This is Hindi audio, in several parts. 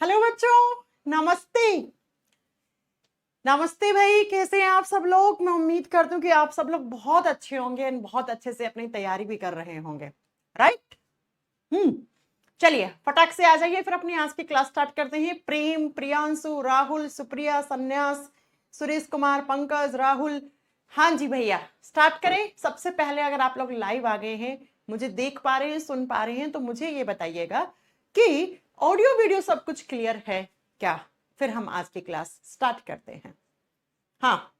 हेलो बच्चों, नमस्ते। नमस्ते भाई, कैसे हैं आप सब लोग। मैं उम्मीद करती हूँ कि आप सब लोग बहुत अच्छे होंगे और बहुत अच्छे से अपनी तैयारी भी कर रहे होंगे, राइट। चलिए फटाक से आ जाइए, फिर अपनी आज की क्लास स्टार्ट करते हैं। प्रेम, प्रियांशु, राहुल, सुप्रिया, संन्यास, सुरेश कुमार, पंकज, राहुल। हाँ जी भैया, स्टार्ट करें। सबसे पहले अगर आप लोग लाइव आ गए हैं, मुझे देख पा रहे हैं, सुन पा रहे हैं, तो मुझे ये बताइएगा कि ऑडियो वीडियो सब कुछ क्लियर है क्या। फिर हम आज की क्लास स्टार्ट करते हैं। हाँ,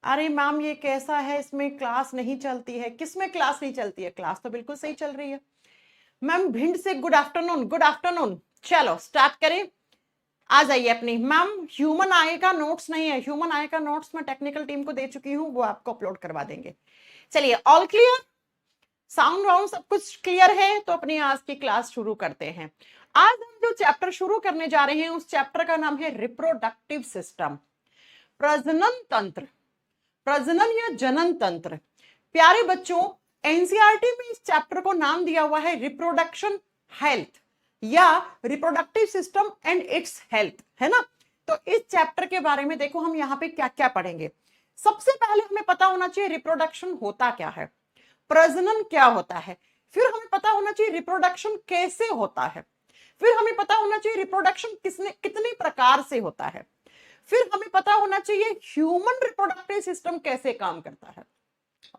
अरे मैम ये कैसा है, इसमें क्लास नहीं चलती है। किसमें क्लास नहीं चलती है? क्लास तो बिल्कुल सही चल रही है। मैम भिंड से गुड आफ्टरनून, गुड आफ्टरनून। चलो स्टार्ट करें, आ जाइए अपनी। मैम ह्यूमन आई का नोट्स नहीं है, ह्यूमन आई का नोट्स मैं टेक्निकल टीम को दे चुकी हूँ, वो आपको अपलोड करवा देंगे। चलिए, ऑल क्लियर, साउंड वाउंड सब कुछ क्लियर है, तो अपनी आज की क्लास शुरू करते हैं। आज हम जो चैप्टर शुरू करने जा रहे हैं, उस चैप्टर का नाम है रिप्रोडक्टिव सिस्टम, प्रजनन तंत्र, प्रजनन या जनन तंत्र। प्यारे बच्चों, एनसीईआरटी में इस चैप्टर को नाम दिया हुआ है रिप्रोडक्शन हेल्थ या reproductive system and it's health, है ना। तो इस चैप्टर के बारे में देखो हम यहाँ पे क्या क्या पढ़ेंगे। सबसे पहले हमें पता होना चाहिए रिप्रोडक्शन होता क्या है, प्रजनन क्या होता है। फिर हमें पता होना चाहिए रिप्रोडक्शन कैसे होता है। फिर हमें पता होना चाहिए रिप्रोडक्शन कितने प्रकार से होता है। फिर हमें पता होना चाहिए ह्यूमन रिप्रोडक्टिव सिस्टम कैसे काम करता है,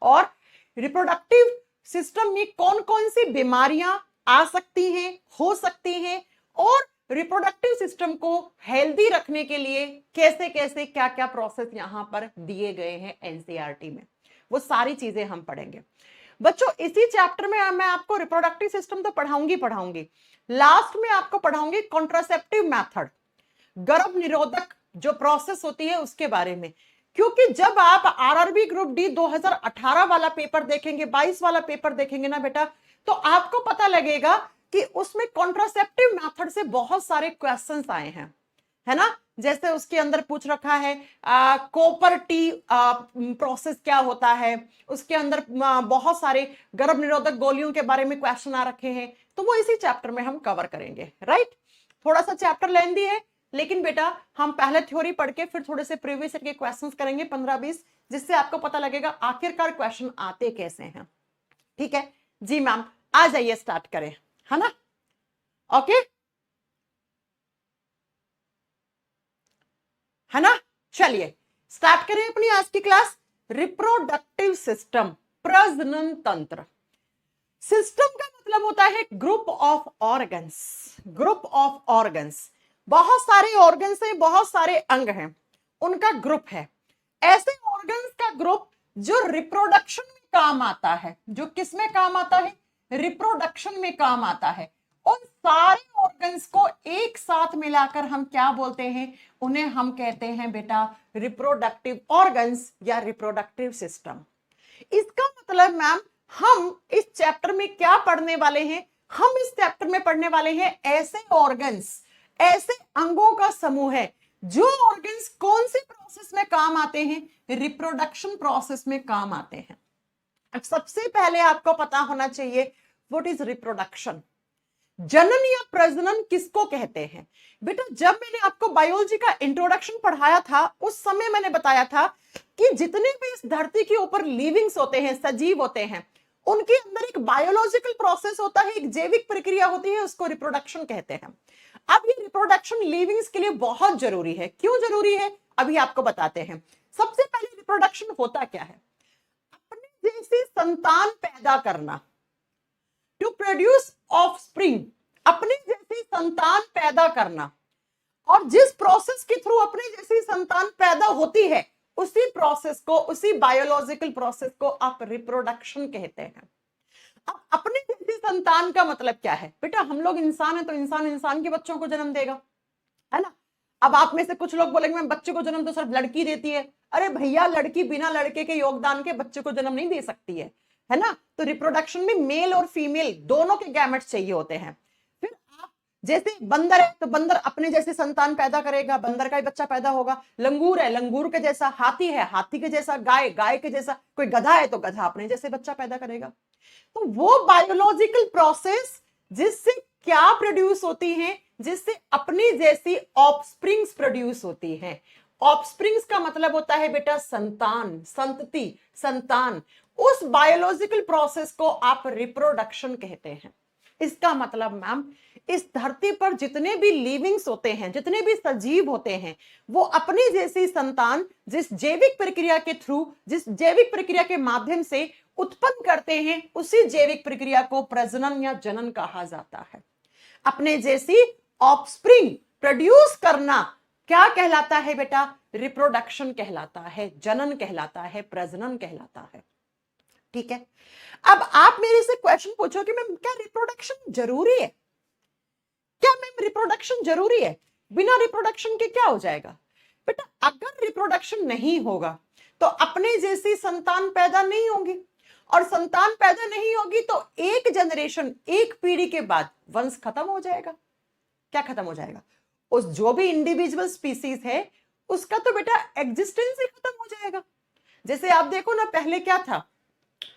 और रिप्रोडक्टिव सिस्टम में कौन कौन सी बीमारियां आ सकती हैं, हो सकती हैं, और रिप्रोडक्टिव सिस्टम को हेल्दी रखने के लिए कैसे कैसे क्या क्या प्रोसेस यहां पर दिए गए हैं एनसीईआरटी में, वो सारी चीजें हम पढ़ेंगे। बच्चों इसी चैप्टर में मैं आपको रिप्रोडक्टिव सिस्टम तो पढ़ाऊंगी, लास्ट में आपको पढ़ाऊंगी कॉन्ट्रासेप्टिव मेथड, गर्भ निरोधक जो प्रोसेस होती है उसके बारे में। क्योंकि जब आप आरआरबी ग्रुप डी 2018 वाला पेपर देखेंगे, 22 वाला पेपर देखेंगे ना बेटा, तो आपको पता लगेगा कि उसमें कॉन्ट्रासेप्टिव मेथड से बहुत सारे क्वेश्चंस आए हैं, है ना। जैसे उसके अंदर पूछ रखा है कॉपर टी प्रोसेस क्या होता है, उसके अंदर बहुत सारे गर्भ निरोधक गोलियों के बारे में क्वेश्चन आ रखे हैं, तो वो इसी चैप्टर में हम कवर करेंगे, राइट। थोड़ा सा चैप्टर लेंदी है, लेकिन बेटा हम पहले थ्योरी पढ़ के फिर थोड़े से प्रीवियस ईयर के क्वेश्चंस करेंगे 15-20, जिससे आपको पता लगेगा आखिरकार क्वेश्चन आते कैसे हैं। ठीक है जी मैम, आ जाइए स्टार्ट करें, है ना। ओके, है ना। चलिए स्टार्ट करें अपनी आज की क्लास। रिप्रोडक्टिव सिस्टम, प्रजनन तंत्र। सिस्टम का मतलब होता है group of organs, group of organs. बहुत सारे ऑर्गन्स हैं, बहुत सारे अंग हैं, उनका ग्रुप है। ऐसे ऑर्गन्स का ग्रुप जो रिप्रोडक्शन में काम आता है, जो किस में काम आता है, रिप्रोडक्शन में काम आता है। उन सारे ऑर्गन्स को एक साथ मिलाकर हम क्या बोलते हैं, उन्हें हम कहते हैं बेटा रिप्रोडक्टिव ऑर्गन्स या रिप्रोडक्टिव सिस्टम। इसका मतलब मैम हम इस चैप्टर में क्या पढ़ने वाले हैं, हम इस चैप्टर में पढ़ने वाले हैं ऐसे ऑर्गन्स, ऐसे अंगों का समूह है जो ऑर्गन्स कौन से प्रोसेस में काम आते हैं, रिप्रोडक्शन प्रोसेस में काम आते हैं। अब सबसे पहले आपको पता होना चाहिए व्हाट इज रिप्रोडक्शन। जनन या प्रजनन किसको कहते हैं। बेटा जब मैंने आपको बायोलॉजी का इंट्रोडक्शन पढ़ाया था, उस समय मैंने बताया था कि जितने भी इस धरती के ऊपर लिविंग्स होते हैं, सजीव होते हैं, उनके अंदर एक बायोलॉजिकल प्रोसेस होता है, एक जैविक प्रक्रिया होती है, उसको रिप्रोडक्शन कहते हैं। अब ये रिप्रोडक्शन लिविंग्स के लिए बहुत जरूरी है। क्यों जरूरी है, अभी आपको बताते हैं। सबसे पहले रिप्रोडक्शन होता क्या है, अपने जैसी संतान पैदा करना, टू प्रोड्यूस ऑफस्प्रिंग, अपने जैसी संतान पैदा करना। और जिस प्रोसेस के थ्रू अपने जैसी संतान पैदा होती है, उसी प्रोसेस को, उसी बायोलॉजिकल प्रोसेस को आप रिप्रोडक्शन कहते हैं। अब अपने जैसी संतान का मतलब क्या है बेटा, हम लोग इंसान है तो इंसान इंसान के बच्चों को जन्म देगा, है ना। अब आप में से कुछ लोग बोलेंगे मैं बच्चे को जन्म तो सिर्फ लड़की देती है। अरे भैया, लड़की बिना लड़के के योगदान के बच्चे को जन्म नहीं दे सकती है ना। तो रिप्रोडक्शन में मेल और फीमेल दोनों के गैमेट्स चाहिए होते हैं। फिर आप जैसे बंदर है तो बंदर अपने जैसे संतान पैदा करेगा, बंदर का ही बच्चा पैदा होगा। लंगूर है, लंगूर के जैसा। हाथी है, हाथी के जैसा। गाय, गाय के जैसा। कोई गधा है तो गधा अपने जैसे बच्चा पैदा करेगा। तो वो बायोलॉजिकल प्रोसेस जिससे क्या प्रोड्यूस होती हैं, जिससे अपनी जैसी ऑफस्प्रिंग्स प्रोड्यूस होती हैं। ऑफस्प्रिंग्स का मतलब होता है बेटा संतान, संतति, संतान। उस बायोलॉजिकल प्रोसेस को आप रिप्रोडक्शन कहते हैं। इसका मतलब मैम, इस धरती पर जितने भी लिविंग्स होते हैं, जितने भी सजीव होते हैं, वो अपनी जैसी संतान जिस जैविक प्रक्रिया के थ्रू, जिस जैविक प्रक्रिया के माध्यम से उत्पन्न करते हैं, उसी जैविक प्रक्रिया को प्रजनन या जनन कहा जाता है। अपने जैसी ऑफस्प्रिंग प्रोड्यूस करना क्या कहलाता है बेटा? रिप्रोडक्शन कहलाता है, जनन कहलाता है, प्रजनन कहलाता है। ठीक है, अब आप मेरे से क्वेश्चन पूछो कि मैम क्या रिप्रोडक्शन जरूरी है? क्या मैम रिप्रोडक्शन जरूरी है? बिना रिप्रोडक्शन के क्या हो जाएगा? बेटा अगर रिप्रोडक्शन नहीं होगा तो अपने जैसी संतान पैदा नहीं होगी, और संतान पैदा नहीं होगी तो एक जनरेशन, एक पीढ़ी के बाद वंश खत्म हो जाएगा। क्या खत्म हो जाएगा? उस जो भी इंडिविजुअल स्पीसीज है उसका तो बेटा एग्जिस्टेंस ही खत्म हो जाएगा। जैसे आप देखो ना, पहले क्या था?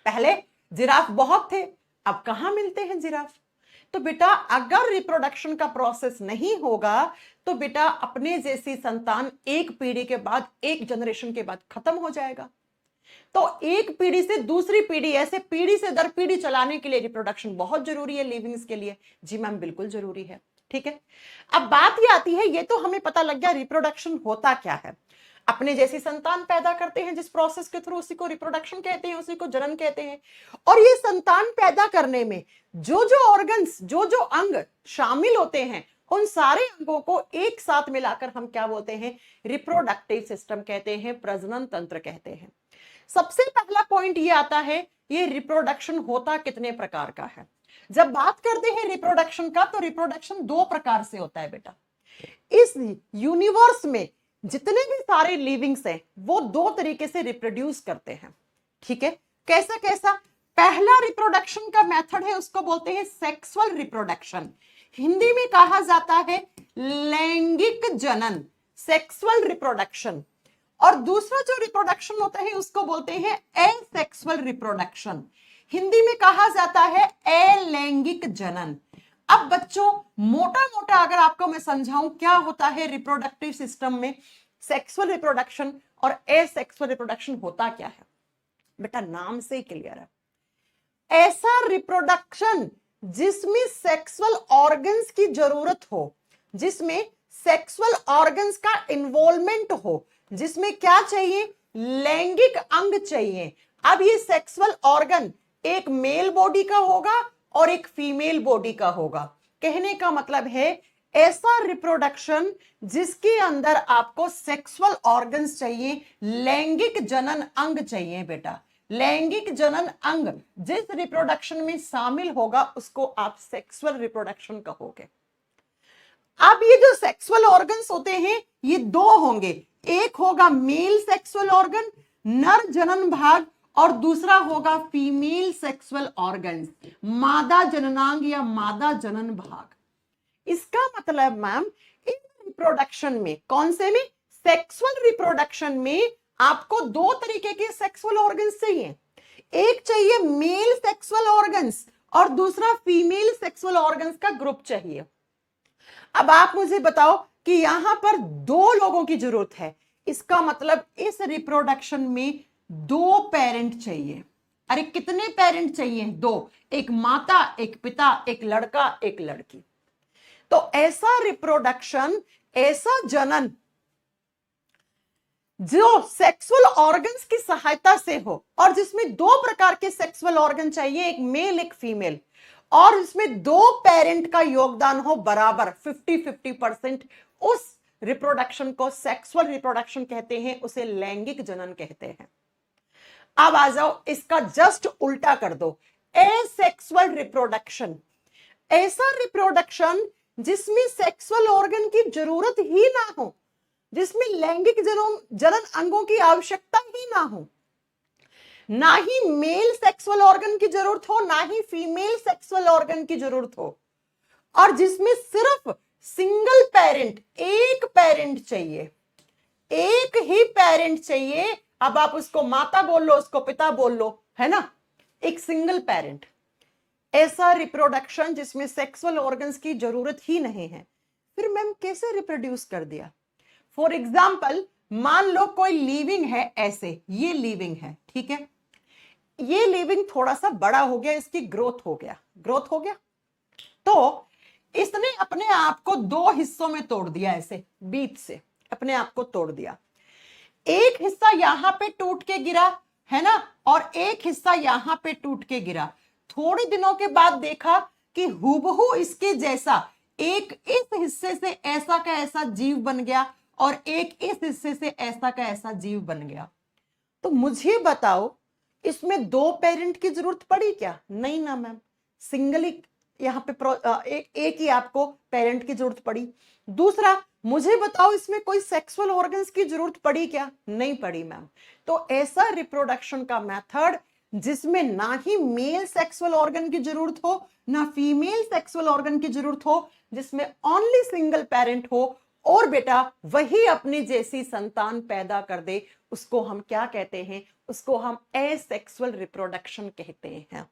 पहले जिराफ बहुत थे, अब कहां मिलते हैं जिराफ? तो बेटा अगर रिप्रोडक्शन का प्रोसेस नहीं होगा तो बेटा अपने जैसी संतान एक पीढ़ी के बाद, एक जनरेशन के बाद खत्म हो जाएगा। तो एक पीढ़ी से दूसरी पीढ़ी, ऐसे पीढ़ी से दर पीढ़ी चलाने के लिए रिप्रोडक्शन बहुत जरूरी है लिविंग्स के लिए। जी मैम बिल्कुल जरूरी है। ठीक है, अब बात ये आती है, ये तो हमें पता लग गया रिप्रोडक्शन होता क्या है। अपने जैसी संतान पैदा करते हैं जिस प्रोसेस के थ्रू, उसी को रिप्रोडक्शन कहते हैं, उसी को जनन कहते हैं। और ये संतान पैदा करने में जो जो ऑर्गन्स, जो जो अंग शामिल होते हैं, उन सारे अंगों को एक साथ मिलाकर हम क्या बोलते हैं? रिप्रोडक्टिव सिस्टम कहते हैं, प्रजनन तंत्र कहते हैं। सबसे पहला पॉइंट ये आता है, ये रिप्रोडक्शन होता कितने प्रकार का है। जब बात करते हैं रिप्रोडक्शन का, तो रिप्रोडक्शन दो प्रकार से होता है बेटा। इस यूनिवर्स में जितने भी सारे लिविंग्स हैं वो दो तरीके से रिप्रोड्यूस करते हैं। ठीक है, कैसा कैसा? पहला रिप्रोडक्शन का मेथड है, उसको बोलते हैं सेक्सुअल रिप्रोडक्शन। हिंदी में कहा जाता है लैंगिक जनन, सेक्सुअल रिप्रोडक्शन। और दूसरा जो रिप्रोडक्शन होता है उसको बोलते हैं एसेक्सुअल रिप्रोडक्शन। हिंदी में कहा जाता है अलैंगिक जनन। अब बच्चों मोटा मोटा अगर आपको मैं समझाऊं क्या होता है रिप्रोडक्टिव सिस्टम में, सेक्सुअल रिप्रोडक्शन और एसेक्सुअल रिप्रोडक्शन होता क्या है, बेटा नाम से ही क्लियर है। ऐसा रिप्रोडक्शन जिसमें सेक्सुअल ऑर्गन्स की जरूरत हो, जिसमें सेक्सुअल ऑर्गन्स का इन्वॉल्वमेंट हो, जिसमें क्या चाहिए? लैंगिक अंग चाहिए। अब ये सेक्सुअल ऑर्गन एक मेल बॉडी का होगा और एक फीमेल बॉडी का होगा। कहने का मतलब है ऐसा रिप्रोडक्शन जिसके अंदर आपको सेक्सुअल ऑर्गन्स चाहिए, लैंगिक जनन अंग चाहिए बेटा। लैंगिक जनन अंग जिस रिप्रोडक्शन में शामिल होगा उसको आप सेक्सुअल रिप्रोडक्शन कहोगे। अब ये जो सेक्सुअल ऑर्गन्स होते हैं ये दो होंगे, एक होगा मेल सेक्सुअल ऑर्गन, नर जनन भाग, और दूसरा होगा फीमेल सेक्सुअल ऑर्गन्स, मादा जननांग या मादा जनन भाग। इसका मतलब मैम इस रिप्रोडक्शन में, कौन से में? सेक्सुअल रिप्रोडक्शन में आपको दो तरीके के सेक्सुअल ऑर्गन्स चाहिए। एक चाहिए मेल सेक्सुअल ऑर्गन्स और दूसरा फीमेल सेक्सुअल ऑर्गन्स का ग्रुप चाहिए। अब आप मुझे बताओ कि यहां पर दो लोगों की जरूरत है, इसका मतलब इस रिप्रोडक्शन में दो पेरेंट चाहिए। अरे कितने पेरेंट चाहिए? दो, एक माता, एक पिता, एक लड़का, एक लड़की। तो ऐसा रिप्रोडक्शन, ऐसा जनन जो सेक्सुअल ऑर्गन्स की सहायता से हो और जिसमें दो प्रकार के सेक्सुअल ऑर्गन चाहिए, एक मेल एक फीमेल, और इसमें दो पेरेंट का योगदान हो बराबर 50-50%, उस रिप्रोडक्शन को सेक्सुअल रिप्रोडक्शन कहते हैं, उसे लैंगिक जनन कहते हैं। अब आ जाओ इसका जस्ट उल्टा कर दो, एसेक्सुअल रिप्रोडक्शन। ऐसा रिप्रोडक्शन जिसमें सेक्सुअल ऑर्गन की जरूरत ही ना हो, जिसमें लैंगिक जनन अंगों की आवश्यकता ही ना हो, ना ही मेल सेक्सुअल ऑर्गन की जरूरत हो, ना ही फीमेल सेक्सुअल ऑर्गन की जरूरत हो, और जिसमें सिर्फ सिंगल पेरेंट, एक पेरेंट चाहिए, एक ही पेरेंट चाहिए। अब आप उसको माता बोल लो, उसको पिता बोल लो, है ना, एक सिंगल पेरेंट। ऐसा रिप्रोडक्शन जिसमें सेक्सुअल ऑर्गन्स की जरूरत ही नहीं है, फिर मैम कैसे रिप्रोड्यूस कर दिया? फॉर एग्जाम्पल, मान लो कोई लिविंग है, ऐसे ये लिविंग है, ठीक है, ये लिविंग थोड़ा सा बड़ा हो गया, इसकी ग्रोथ हो गया, तो इसने अपने आप को दो हिस्सों में तोड़ दिया, ऐसे बीच से अपने आप को तोड़ दिया। एक हिस्सा यहां पे टूट के गिरा है ना, और एक हिस्सा यहां पे टूट के गिरा। थोड़े दिनों के बाद देखा कि हूबहू इसके जैसा एक इस हिस्से से ऐसा का ऐसा जीव बन गया और एक इस हिस्से से ऐसा का ऐसा जीव बन गया। तो मुझे बताओ, इसमें दो पेरेंट की जरूरत पड़ी क्या? नहीं ना मैम, सिंगली यहाँ पे एक ही आपको पेरेंट की जरूरत पड़ी। दूसरा, मुझे बताओ इसमें कोई सेक्सुअल ऑर्गन्स की जरूरत पड़ी क्या? नहीं पड़ी मैम। तो ऐसा रिप्रोडक्शन का मेथड जिसमें ना ही मेल सेक्सुअल ऑर्गन की जरूरत हो ना फीमेल सेक्सुअल ऑर्गन की जरूरत हो, जिसमें ओनली सिंगल पेरेंट हो और बेटा वही अपनी जैसी संतान पैदा कर दे, उसको हम क्या कहते हैं? उसको हम एसेक्सुअल रिप्रोडक्शन कहते हैं।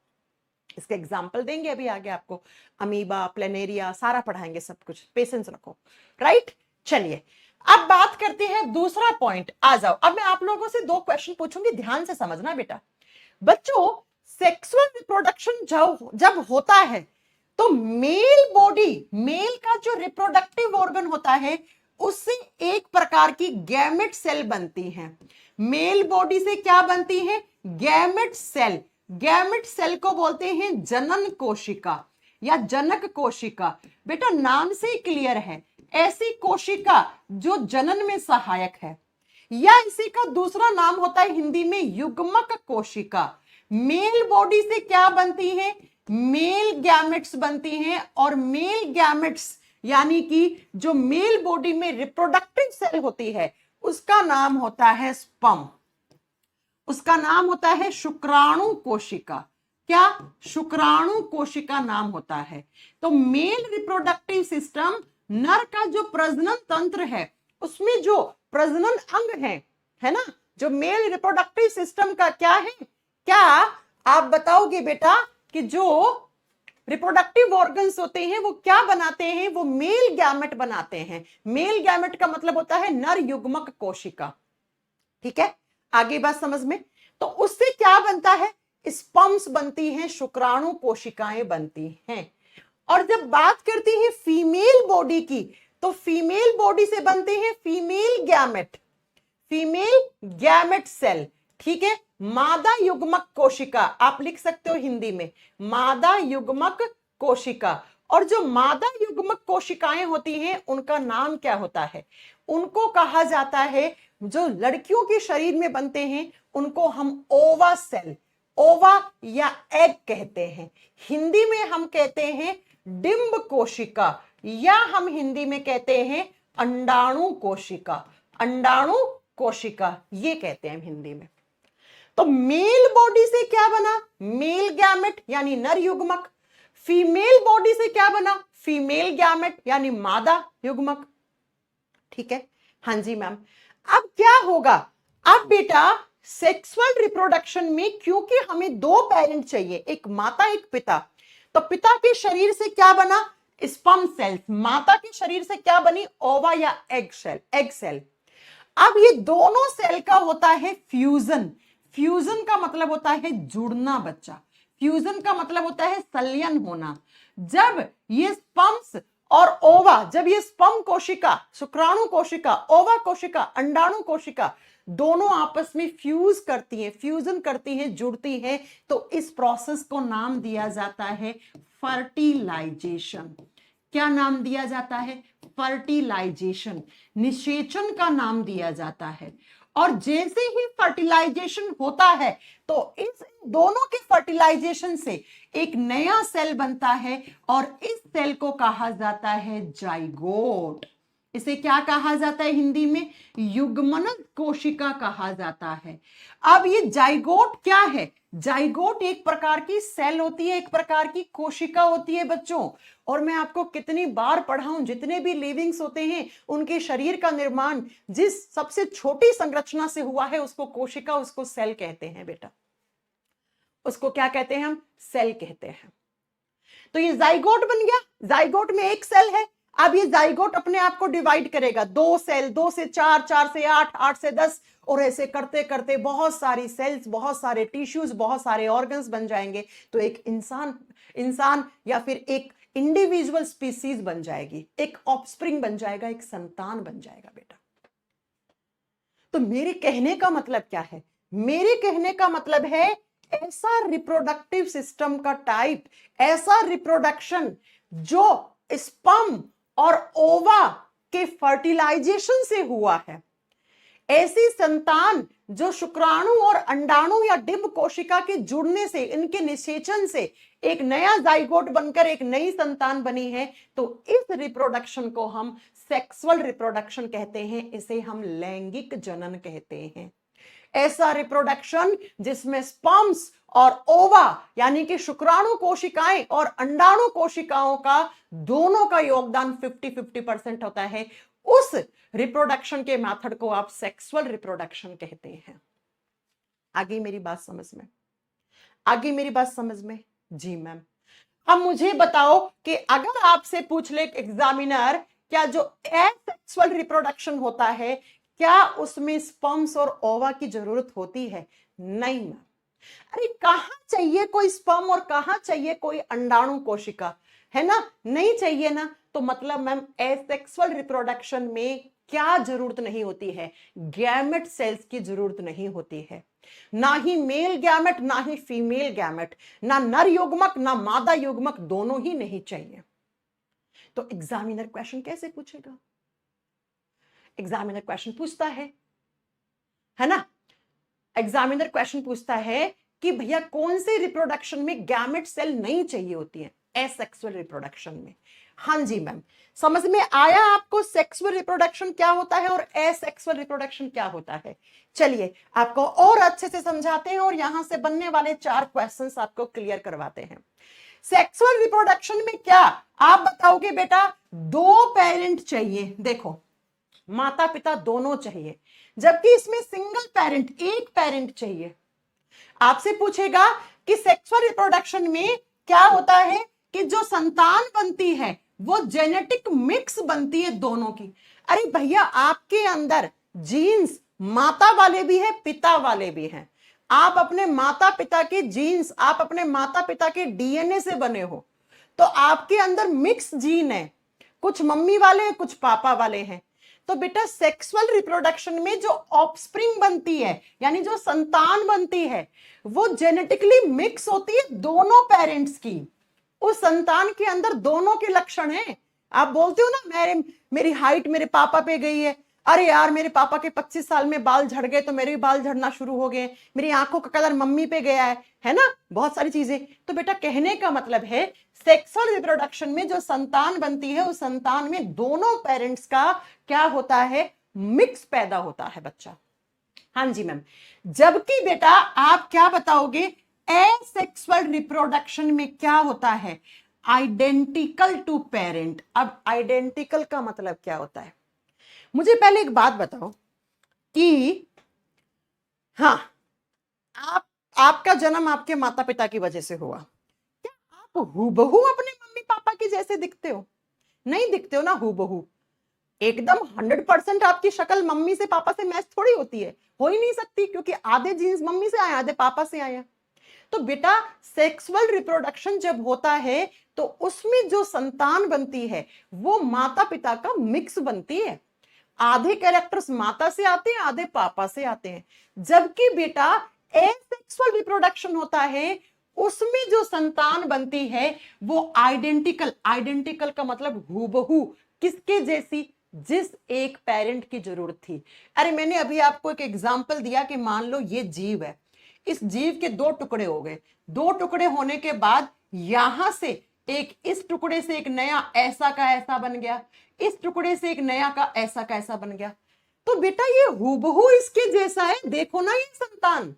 इसके एग्जाम्पल देंगे अभी आगे आपको, अमीबा, प्लेनेरिया, सारा पढ़ाएंगे सब कुछ, पेशेंस रखो, राइट। चलिए अब बात करते हैं दूसरा पॉइंट, आ जाओ। अब मैं आप लोगों से दो क्वेश्चन पूछूंगी, ध्यान से समझना बेटा। बच्चों, सेक्सुअल रिप्रोडक्शन जब होता है तो मेल बॉडी, मेल का जो रिप्रोडक्टिव ऑर्गन होता है उससे एक प्रकार की गैमेट सेल बनती हैं। मेल बॉडी से क्या बनती है? Gamete cell. गैमेट सेल को बोलते हैं जनन कोशिका या जनक कोशिका। बेटा नाम से ही क्लियर है, ऐसी कोशिका जो जनन में सहायक है, या इसी का दूसरा नाम होता है हिंदी में युग्मक कोशिका। मेल बॉडी से क्या बनती है? मेल गैमेट्स बनती हैं, और मेल गैमेट्स यानी कि जो मेल बॉडी में रिप्रोडक्टिव सेल होती है उसका नाम होता है स्पर्म, उसका नाम होता है शुक्राणु कोशिका। क्या? शुक्राणु कोशिका नाम होता है। तो मेल रिप्रोडक्टिव सिस्टम, नर का जो प्रजनन तंत्र है उसमें जो प्रजनन अंग है ना, जो मेल रिप्रोडक्टिव सिस्टम का क्या है? क्या आप बताओगे बेटा कि जो रिप्रोडक्टिव ऑर्गन्स होते हैं वो क्या बनाते हैं? वो मेल गैमेट बनाते हैं। मेल गैमेट का मतलब होता है नर युग्मक कोशिका, ठीक है, आगे बात समझ में। तो उससे क्या बनता है? स्पर्म्स बनती हैं, शुक्राणु कोशिकाएं बनती हैं। और जब बात करती है फीमेल बॉडी की, तो फीमेल बॉडी से बनते हैं female gamete, female gamete cell, ठीक है, मादा युग्मक कोशिका, आप लिख सकते हो हिंदी में मादा युग्मक कोशिका। और जो मादा युग्मक कोशिकाएं होती हैं उनका नाम क्या होता है? उनको कहा जाता है, जो लड़कियों के शरीर में बनते हैं उनको हम ओवा सेल, ओवा या एग कहते हैं। हिंदी में हम कहते हैं डिंब कोशिका, या हम हिंदी में कहते हैं अंडाणु कोशिका, अंडाणु कोशिका ये कहते हैं हिंदी में। तो मेल बॉडी से क्या बना? मेल गैमेट यानी नर युग्मक। फीमेल बॉडी से क्या बना? फीमेल गैमेट यानी मादा युग्मक, ठीक है। हाँ जी मैम। अब क्या होगा? अब बेटा सेक्सुअल रिप्रोडक्शन में क्योंकि हमें दो पेरेंट चाहिए, एक माता एक पिता, तो पिता के शरीर से क्या बना? Sperm cell. माता के शरीर से क्या बनी? ओवा या एग सेल, एग सेल। अब ये दोनों सेल का होता है फ्यूजन। फ्यूजन का मतलब होता है जुड़ना बच्चा, फ्यूजन का मतलब होता है संलयन होना। जब ये स्पर्म्स और ओवा, जब ये स्पर्म कोशिका, शुक्राणु कोशिका, ओवा कोशिका, अंडाणु कोशिका दोनों आपस में फ्यूज करती हैं, फ्यूजन करती हैं, जुड़ती हैं, तो इस प्रोसेस को नाम दिया जाता है फर्टिलाइजेशन। क्या नाम दिया जाता है? फर्टिलाइजेशन, निषेचन का नाम दिया जाता है। और जैसे ही फर्टिलाइजेशन होता है तो इस दोनों के फर्टिलाइजेशन से एक नया सेल बनता है, और इस सेल को कहा जाता है जाइगोट। इसे क्या कहा जाता है हिंदी में? युग्मनज कोशिका कहा जाता है। अब ये जाइगोट क्या है? जाइगोट एक प्रकार की सेल होती है, एक प्रकार की कोशिका होती है बच्चों। और मैं आपको कितनी बार पढ़ाऊं, जितने भी लिविंग्स होते हैं उनके शरीर का निर्माण जिस सबसे छोटी संरचना से हुआ है उसको कोशिका, उसको सेल कहते हैं बेटा। उसको क्या कहते हैं हम? सेल कहते हैं। तो ये जाइगोट बन गया, जाइगोट में एक सेल है। अब ये जाइगोट अपने आप को डिवाइड करेगा, 2 सेल, 2 से 4, 4 से 8, 8 से 10, और ऐसे करते करते बहुत सारी सेल्स, बहुत सारे टिश्यूज, बहुत सारे ऑर्गन्स बन जाएंगे। तो एक इंसान या फिर एक इंडिविजुअल स्पीसीज बन जाएगी, एक ऑफस्प्रिंग बन जाएगा, एक संतान बन जाएगा बेटा। तो मेरे कहने का मतलब क्या है? मेरे कहने का मतलब है ऐसा रिप्रोडक्टिव सिस्टम का टाइप, ऐसा रिप्रोडक्शन जो स्पर्म और ओवा के फर्टिलाइजेशन से हुआ है, ऐसी संतान जो शुक्राणु और अंडाणु या डिंब कोशिका के जुड़ने से, इनके निषेचन से एक नया जाइगोट बनकर एक नई संतान बनी है। तो इस रिप्रोडक्शन को हम सेक्सुअल रिप्रोडक्शन कहते हैं, इसे हम लैंगिक जनन कहते हैं। ऐसा रिप्रोडक्शन जिसमें स्पर्म्स और ओवा यानी कि शुक्राणु कोशिकाएं और अंडाणु कोशिकाओं का दोनों का योगदान 50-50% होता है, उस रिप्रोडक्शन के मेथड को आप सेक्सुअल रिप्रोडक्शन कहते हैं। आगे मेरी बात समझ में? आगे मेरी बात समझ में? जी मैम। अब मुझे बताओ कि अगर आपसे पूछ ले एग्जामिनर, क्या जो एसेक्सुअल रिप्रोडक्शन होता है, क्या उसमें स्पर्म्स और ओवा की जरूरत होती है? नहीं मैम। अरे कहां चाहिए कोई स्पर्म और कहां चाहिए कोई अंडाणु कोशिका, है ना? नहीं चाहिए ना। तो मतलब मैम एसेक्सुअल रिप्रोडक्शन में क्या जरूरत नहीं होती है? गैमेट सेल्स की जरूरत नहीं होती है। ना ही मेल गैमेट, ना ही फीमेल गैमेट, ना नर युग्मक ना मादा युग्मक, दोनों ही नहीं चाहिए। तो एग्जामिनर क्वेश्चन कैसे पूछेगा? एग्जामिनर क्वेश्चन पूछता है ना? एग्जामिनर क्वेश्चन पूछता है कि भैया कौन से रिप्रोडक्शन में गैमेट सेल नहीं चाहिए होती है? एसेक्सुअल रिप्रोडक्शन में। हाँ जी मैम, समझ में आया आपको सेक्सुअल रिप्रोडक्शन क्या होता है और एसेक्सुअल रिप्रोडक्शन क्या होता है? चलिए आपको और अच्छे से समझाते हैं और यहां से बनने वाले 4 क्वेश्चंस आपको क्लियर करवाते हैं। सेक्सुअल रिप्रोडक्शन में क्या आप बताओगे बेटा? 2 पेरेंट चाहिए। देखो, माता पिता दोनों चाहिए, जबकि इसमें सिंगल पेरेंट, एक पेरेंट चाहिए। आपसे पूछेगा कि सेक्सुअल रिप्रोडक्शन में क्या होता है कि जो संतान बनती है वो जेनेटिक मिक्स बनती है दोनों की। अरे भैया, आपके अंदर जीन्स माता वाले भी है, पिता वाले भी हैं। आप अपने माता पिता के जीन्स, आप अपने माता पिता के डीएनए से बने हो, तो आपके अंदर मिक्स जीन है, कुछ मम्मी वाले हैं, कुछ पापा वाले हैं। तो बेटा सेक्सुअल रिप्रोडक्शन में जो ऑफस्प्रिंग बनती है, यानी जो संतान बनती है, वो जेनेटिकली मिक्स होती है दोनों पेरेंट्स की। उस संतान के अंदर दोनों के लक्षण हैं। आप बोलते हो ना, मेरी हाइट मेरे पापा पे गई है, अरे यार मेरे पापा के 25 साल में बाल झड़ गए तो मेरे भी बाल झड़ना शुरू हो गए, मेरी आंखों का कलर मम्मी पे गया है ना? बहुत सारी चीजें। तो बेटा कहने का मतलब है सेक्सुअल रिप्रोडक्शन में जो संतान बनती है, उस संतान में दोनों पेरेंट्स का क्या होता है? मिक्स पैदा होता है बच्चा। हाँ जी मैम। जबकि बेटा आप क्या बताओगे? एसेक्सुअल रिप्रोडक्शन में क्या होता है? Identical to parent. अब आइडेंटिकल का मतलब क्या होता है? मुझे पहले एक बात बताओ कि हाँ, आपका जन्म आपके माता पिता की वजह से हुआ, क्या आप हूबहू अपने मम्मी पापा के जैसे दिखते हो? नहीं दिखते हो ना हूबहू। एकदम 100% आपकी शक्ल मम्मी से पापा से मैच थोड़ी होती है, हो ही नहीं सकती, क्योंकि आधे जीन्स मम्मी से आए, आधे पापा से आए। तो बेटा सेक्सुअल रिप्रोडक्शन जब होता है तो उसमें जो संतान बनती है वो माता पिता का मिक्स बनती है। आधे कैरेक्टर्स माता से आते हैं, आधे पापा से आते हैं। जबकि बेटा एसेक्सुअल रिप्रोडक्शन होता है, उसमें जो संतान बनती है वो आइडेंटिकल, आइडेंटिकल का मतलब हूबहू, किसके जैसी? जिस एक पेरेंट की जरूरत थी। अरे मैंने अभी आपको एक एग्जांपल दिया कि मान लो ये जीव है, इस जीव के 2 टुकड़े हो गए, 2 टुकड़े होने के बाद यहां से एक, इस टुकड़े से एक नया ऐसा का ऐसा बन गया, इस टुकड़े से एक नया का ऐसा बन गया। तो बेटा ये हूबहू इसके जैसा है, देखो ना ये संतान।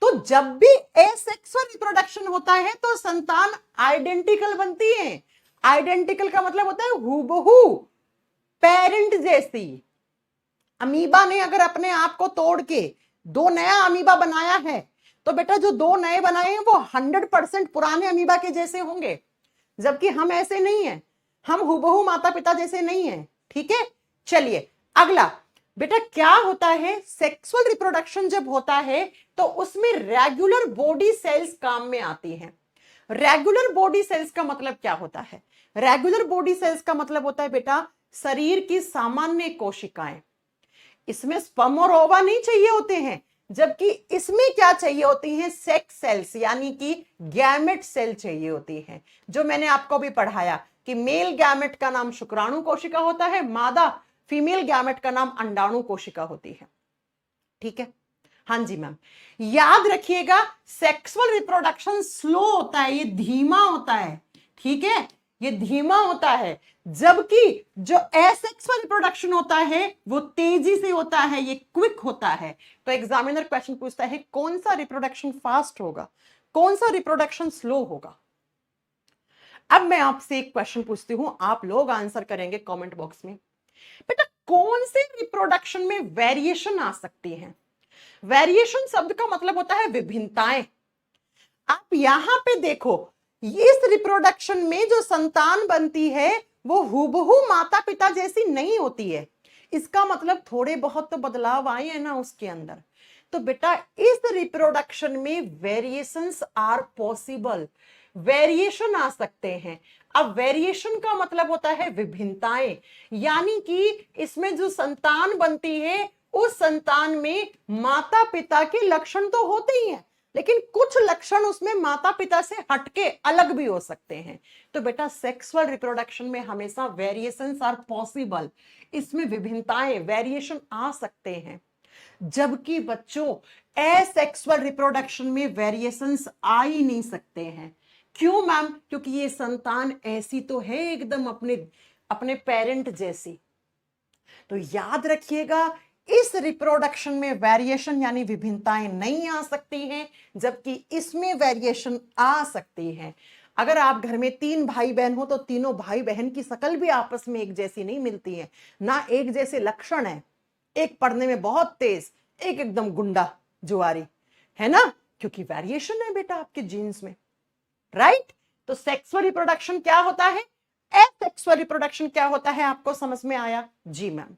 तो जब भी एसेक्सुअल रिप्रोडक्शन होता है तो संतान आइडेंटिकल बनती है। आइडेंटिकल का मतलब होता है हूबहू, पेरेंट जैसी। अमीबा ने अगर अपने आप को तोड़ के 2 नया अमीबा बनाया है, तो बेटा जो 2 नए बनाए हैं वो 100% पुराने अमीबा के जैसे होंगे। जबकि हम ऐसे नहीं है, हम हुबहू माता पिता जैसे नहीं है। ठीक है, चलिए अगला बेटा क्या होता है, सेक्सुअल रिप्रोडक्शन जब होता है तो उसमें रेगुलर बॉडी सेल्स काम में आती हैं। रेगुलर बॉडी सेल्स का मतलब क्या होता है? रेगुलर बॉडी सेल्स का मतलब होता है बेटा शरीर की सामान्य कोशिकाएं। इसमें स्पर्म और ओवा नहीं चाहिए होते हैं, जबकि इसमें क्या चाहिए होती हैं, सेक्स सेल्स यानी कि गैमेट सेल चाहिए होती हैं। जो मैंने आपको भी पढ़ाया कि मेल गैमेट का नाम शुक्राणु कोशिका होता है, मादा फीमेल गैमेट का नाम अंडाणु कोशिका होती है। ठीक है, हाँ जी मैम, याद रखिएगा सेक्सुअल रिप्रोडक्शन स्लो होता है, ये धीमा होता है। ठीक है, ये धीमा होता है, जबकि जो एसेक्सुअल रिप्रोडक्शन होता है वो तेजी से होता है, ये क्विक होता है। तो एग्जामिनर क्वेश्चन पूछता है कौन सा रिप्रोडक्शन फास्ट होगा, कौन सा रिप्रोडक्शन स्लो होगा। अब मैं आपसे एक क्वेश्चन पूछती हूं, आप लोग आंसर करेंगे कमेंट बॉक्स में। बेटा कौन से रिप्रोडक्शन में वेरिएशन आ सकती है? वेरिएशन शब्द का मतलब होता है विभिन्नताएं। आप यहां पे देखो, इस रिप्रोडक्शन में जो संतान बनती है वो हुबहू माता पिता जैसी नहीं होती है। इसका मतलब थोड़े बहुत तो बदलाव आए हैं ना उसके अंदर। तो बेटा इस रिप्रोडक्शन में वेरिएशंस आर पॉसिबल, वेरिएशन आ सकते हैं। अब वेरिएशन का मतलब होता है विभिन्नताएं, यानी कि इसमें जो संतान बनती है उस संतान में माता पिता के लक्षण तो होते ही हैं, लेकिन कुछ लक्षण उसमें माता पिता से हटके अलग भी हो सकते हैं। तो बेटा सेक्सुअल रिप्रोडक्शन में हमेशा वेरिएशंस आर पॉसिबल, इसमें विभिन्नताएं वेरिएशन आ सकते हैं। जबकि बच्चों एसेक्सुअल रिप्रोडक्शन में वेरिएशंस आ ही नहीं सकते हैं। क्यों मैम? क्योंकि ये संतान ऐसी तो है एकदम अपने पेरेंट जैसी। तो याद रखिएगा इस रिप्रोडक्शन में वेरिएशन यानी विभिन्नताएं नहीं आ सकती हैं, जबकि इसमें वेरिएशन आ सकती है। अगर आप घर में 3 भाई बहन हो तो तीनों भाई बहन की शक्ल भी आपस में एक जैसी नहीं मिलती है, ना एक जैसे लक्षण है। एक पढ़ने में बहुत तेज, एक एकदम गुंडा जुआरी, है ना, क्योंकि वेरिएशन है बेटा आपके जीन्स में। राइट? तो सेक्सुअल रिप्रोडक्शन क्या होता है, एसेक्सुअल रिप्रोडक्शन क्या होता है, आपको समझ में आया? जी मैम।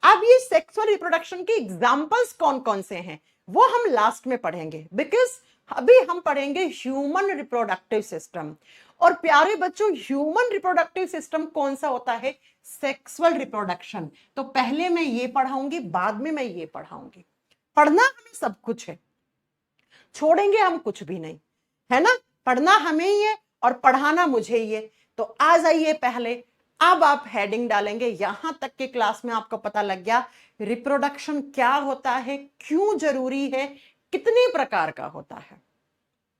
अब ये सेक्सुअल रिप्रोडक्शन के एग्जाम्पल्स कौन कौन से हैं वो हम लास्ट में पढ़ेंगे, बिकॉज अभी हम पढ़ेंगे ह्यूमन रिप्रोडक्टिव सिस्टम। और प्यारे बच्चों ह्यूमन रिप्रोडक्टिव सिस्टम कौन सा होता है, सेक्सुअल रिप्रोडक्शन। तो पहले मैं ये पढ़ाऊंगी, बाद में मैं ये पढ़ाऊंगी। पढ़ना हमें सब कुछ है, छोड़ेंगे हम कुछ भी नहीं, है ना। पढ़ना हमें ही है और पढ़ाना मुझे ही है। तो आ जाइए पहले, अब आप हेडिंग डालेंगे। यहां तक के क्लास में आपको पता लग गया रिप्रोडक्शन क्या होता है, क्यों जरूरी है, कितने प्रकार का होता है।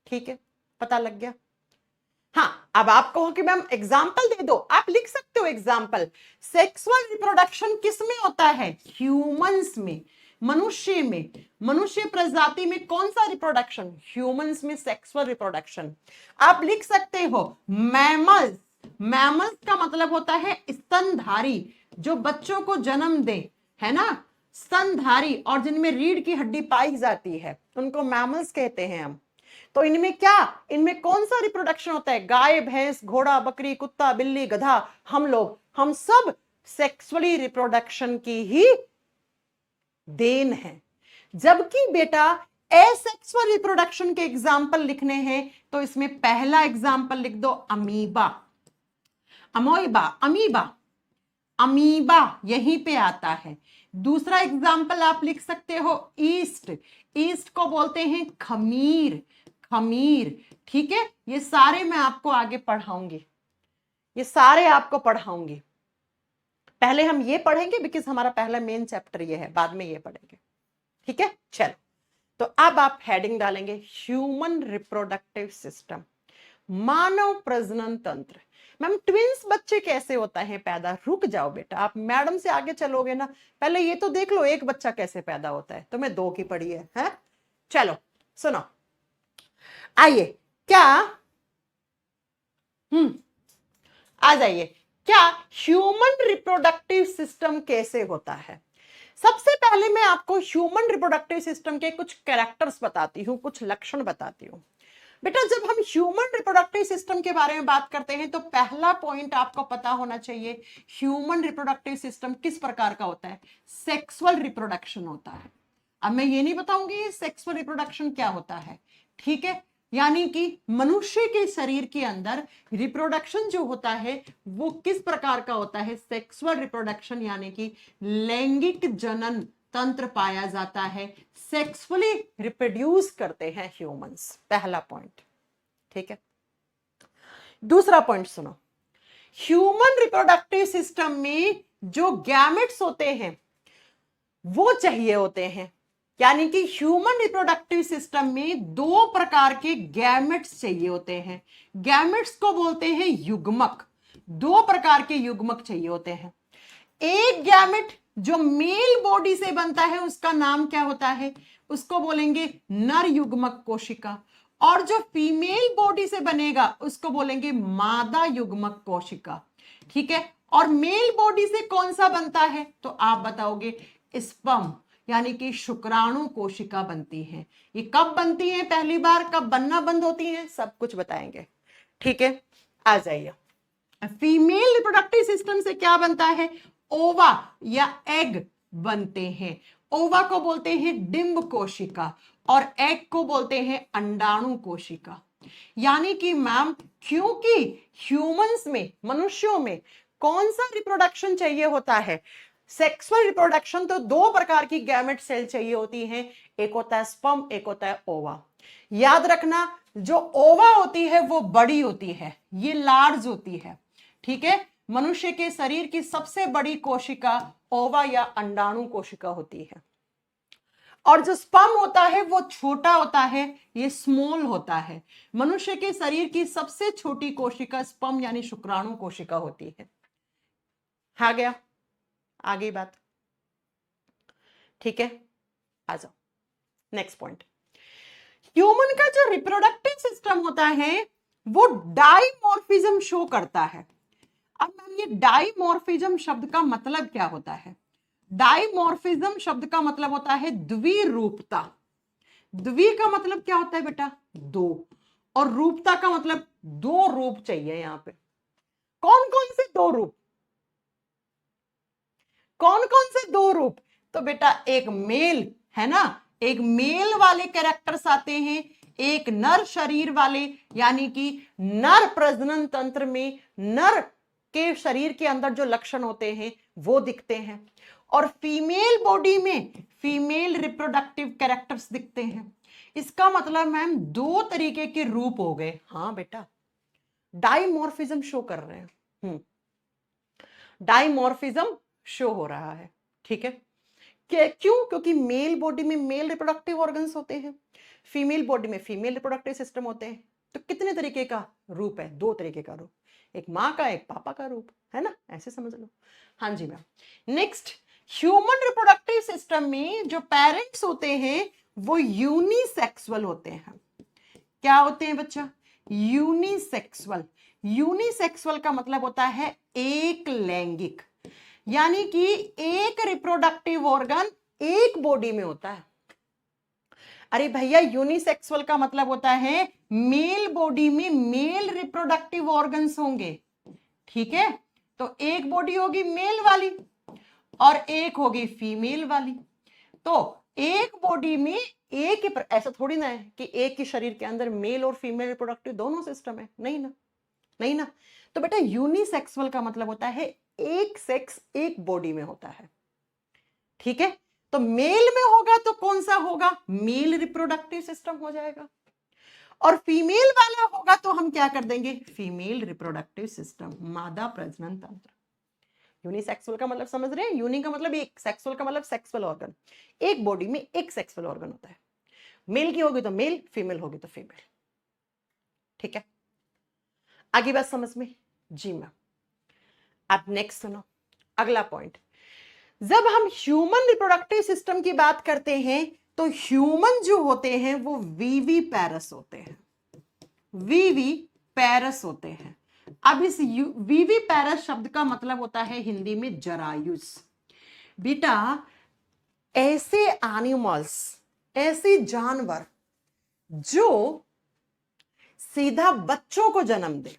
ठीक है, पता लग गया। हाँ, अब आप कहो कि मैम एग्जाम्पल दे दो, आप लिख सकते हो एग्जाम्पल। सेक्सुअल रिप्रोडक्शन किस में होता है, ह्यूमंस में, मनुष्य में, मनुष्य प्रजाति में कौन सा रिप्रोडक्शन, ह्यूमंस में सेक्सुअल रिप्रोडक्शन। आप लिख सकते हो मैमल्स, मैमल्स का मतलब होता है स्तनधारी, जो बच्चों को जन्म दे, है ना, स्तनधारी, और जिनमें रीढ़ की हड्डी पाई जाती है उनको मैमल्स कहते हैं हम। तो इनमें क्या, इनमें कौन सा रिप्रोडक्शन होता है, गाय भैंस घोड़ा बकरी कुत्ता बिल्ली गधा, हम लोग, हम सब सेक्सुअली रिप्रोडक्शन की ही देन है। जबकि बेटा एसेक्सुअल रिप्रोडक्शन के एग्जाम्पल लिखने हैं तो इसमें पहला एग्जाम्पल लिख दो अमीबा, अमोइबा, अमीबा, अमीबा यहीं पे आता है। दूसरा एग्जाम्पल आप लिख सकते हो ईस्ट, ईस्ट को बोलते हैं खमीर, खमीर। ठीक है, ये सारे मैं आपको आगे पढ़ाऊंगी, ये सारे आपको पढ़ाऊंगी। पहले हम ये पढ़ेंगे बिकॉज हमारा पहला मेन चैप्टर ये है, बाद में ये पढ़ेंगे। ठीक है, चलो। तो अब आप हेडिंग डालेंगे ह्यूमन रिप्रोडक्टिव सिस्टम, मानव प्रजनन तंत्र। मैम ट्विंस बच्चे कैसे होता है पैदा, रुक जाओ बेटा, आप मैडम से आगे चलोगे ना, पहले ये तो देख लो एक बच्चा कैसे पैदा होता है, तो मैं 2 की पढ़ी है? चलो सुनो, आइए क्या, आ जाइए, क्या ह्यूमन रिप्रोडक्टिव सिस्टम कैसे होता है। सबसे पहले मैं आपको ह्यूमन रिप्रोडक्टिव सिस्टम के कुछ कैरेक्टर्स बताती हूं, कुछ लक्षण बताती हूं। बेटा जब हम ह्यूमन रिप्रोडक्टिव सिस्टम के बारे में बात करते हैं तो पहला पॉइंट आपको पता होना चाहिए, ह्यूमन रिप्रोडक्टिव सिस्टम किस प्रकार का होता है, सेक्सुअल रिप्रोडक्शन होता है। अब मैं ये नहीं बताऊंगी सेक्सुअल रिप्रोडक्शन क्या होता है, ठीक है, यानी कि मनुष्य के शरीर के अंदर रिप्रोडक्शन जो होता है वो किस प्रकार का होता है, सेक्सुअल रिप्रोडक्शन, यानी कि लैंगिक जनन तंत्र पाया जाता है, सेक्सुअली रिप्रोड्यूस करते हैं ह्यूमंस, पहला पॉइंट, ठीक है। दूसरा पॉइंट सुनो, ह्यूमन रिप्रोडक्टिव सिस्टम में जो गैमेट्स होते हैं वो चाहिए होते हैं, यानी कि ह्यूमन रिप्रोडक्टिव सिस्टम में दो प्रकार के गैमेट्स चाहिए होते हैं। गैमेट्स को बोलते हैं युग्मक, दो प्रकार के युग्मक चाहिए होते हैं। एक गैमेट जो मेल बॉडी से बनता है उसका नाम क्या होता है, उसको बोलेंगे नर युग्मक कोशिका, और जो फीमेल बॉडी से बनेगा उसको बोलेंगे मादा युग्मक कोशिका, ठीक है। और मेल बॉडी से कौन सा बनता है तो आप बताओगे, स्पर्म यानी कि शुक्राणु कोशिका बनती है। ये कब बनती है पहली बार, कब बनना बंद होती है, सब कुछ बताएंगे, ठीक है। आ जाइए, फीमेल रिप्रोडक्टिव सिस्टम से क्या बनता है, ओवा या एग बनते हैं। ओवा को बोलते हैं डिंब कोशिका और एग को बोलते हैं अंडाणु कोशिका। यानी कि मैम क्योंकि ह्यूमंस में, मनुष्यों में कौन सा रिप्रोडक्शन चाहिए होता है, सेक्सुअल रिप्रोडक्शन, तो दो प्रकार की गैमेट सेल चाहिए होती हैं, एक होता है स्पर्म, एक होता है ओवा। याद रखना जो ओवा होती है वो बड़ी होती है, ये लार्ज होती है, ठीक है। मनुष्य के शरीर की सबसे बड़ी कोशिका ओवा या अंडाणु कोशिका होती है, और जो स्पर्म होता है वो छोटा होता है, ये स्मॉल होता है। मनुष्य के शरीर की सबसे छोटी कोशिका स्पर्म यानी शुक्राणु कोशिका होती है। आ गया आगे बात, ठीक है। आ जाओ नेक्स्ट पॉइंट, ह्यूमन का जो रिप्रोडक्टिव सिस्टम होता है वो डाइमॉर्फिज्म शो करता है। अब मैम ये डाइमॉर्फिज्म शब्द का मतलब क्या होता है, डाइमॉर्फिज्म शब्द का मतलब होता है द्विरूपता। द्वि का मतलब क्या होता है बेटा, दो, और रूपता का मतलब दो रूप चाहिए। यहां पे कौन कौन से दो रूप, कौन कौन से दो रूप, तो बेटा एक मेल है ना, एक मेल वाले कैरेक्टर्स आते हैं, एक नर शरीर वाले, यानी कि नर प्रजनन तंत्र में नर के शरीर के अंदर जो लक्षण होते हैं वो दिखते हैं, और फीमेल बॉडी में फीमेल रिप्रोडक्टिव कैरेक्टर्स दिखते हैं। इसका मतलब मैम दो तरीके के रूप हो गए। हाँ बेटा, डाइमॉर्फिज्म शो कर रहे हैं, डाइमॉर्फिज्म शो हो रहा है, ठीक है। क्यों, क्योंकि मेल बॉडी में मेल रिप्रोडक्टिव ऑर्गन्स होते हैं, फीमेल बॉडी में फीमेल रिप्रोडक्टिव सिस्टम होते हैं। तो कितने तरीके का रूप है, दो तरीके का रूप, एक माँ का एक पापा का रूप, है ना, ऐसे समझ लो। हाँ जी ma'am. Next, human reproductive system में जो पेरेंट्स होते हैं वो यूनिसेक्सुअल होते हैं। क्या होते हैं बच्चा, यूनिसेक्सुअल। यूनिसेक्सुअल का मतलब होता है एक लैंगिक, यानी कि एक रिप्रोडक्टिव ऑर्गन एक बॉडी में होता है। अरे भैया यूनिसेक्सुअल का मतलब होता है मेल बॉडी में मेल रिप्रोडक्टिव ऑर्गन्स होंगे, ठीक है। तो एक बॉडी होगी मेल वाली और एक होगी फीमेल वाली। तो एक बॉडी में एक ही, ऐसा थोड़ी ना है कि एक ही शरीर के अंदर मेल और फीमेल रिप्रोडक्टिव दोनों सिस्टम है, नहीं ना, नहीं ना। तो बेटा यूनिसेक्सुअल का मतलब होता है एक सेक्स एक बॉडी में होता है, ठीक है। तो मेल में होगा तो कौन सा होगा, मेल रिप्रोडक्टिव सिस्टम हो जाएगा, और फीमेल वाला होगा तो हम क्या कर देंगे, फीमेल रिप्रोडक्टिव सिस्टम, मादा प्रजनन तंत्र। यूनिसेक्सुअल का मतलब समझ रहे हैं, यूनि का मतलब एक, सेक्सुअल का मतलब सेक्सुअल ऑर्गन, एक बॉडी में एक सेक्सुअल ऑर्गन होता है, मेल की होगी तो मेल, फीमेल होगी तो फीमेल, ठीक है। आगे बात समझ में, जी मैम। अब नेक्स्ट सुनो, अगला पॉइंट, जब हम ह्यूमन रिप्रोडक्टिव सिस्टम की बात करते हैं तो ह्यूमन जो होते हैं वो वीवी पैरस होते हैं, वीवी पैरस होते हैं। अब इस वीवी पैरस शब्द का मतलब होता है हिंदी में जरायुज। बेटा ऐसे एनिमल्स, ऐसे जानवर जो सीधा बच्चों को जन्म दे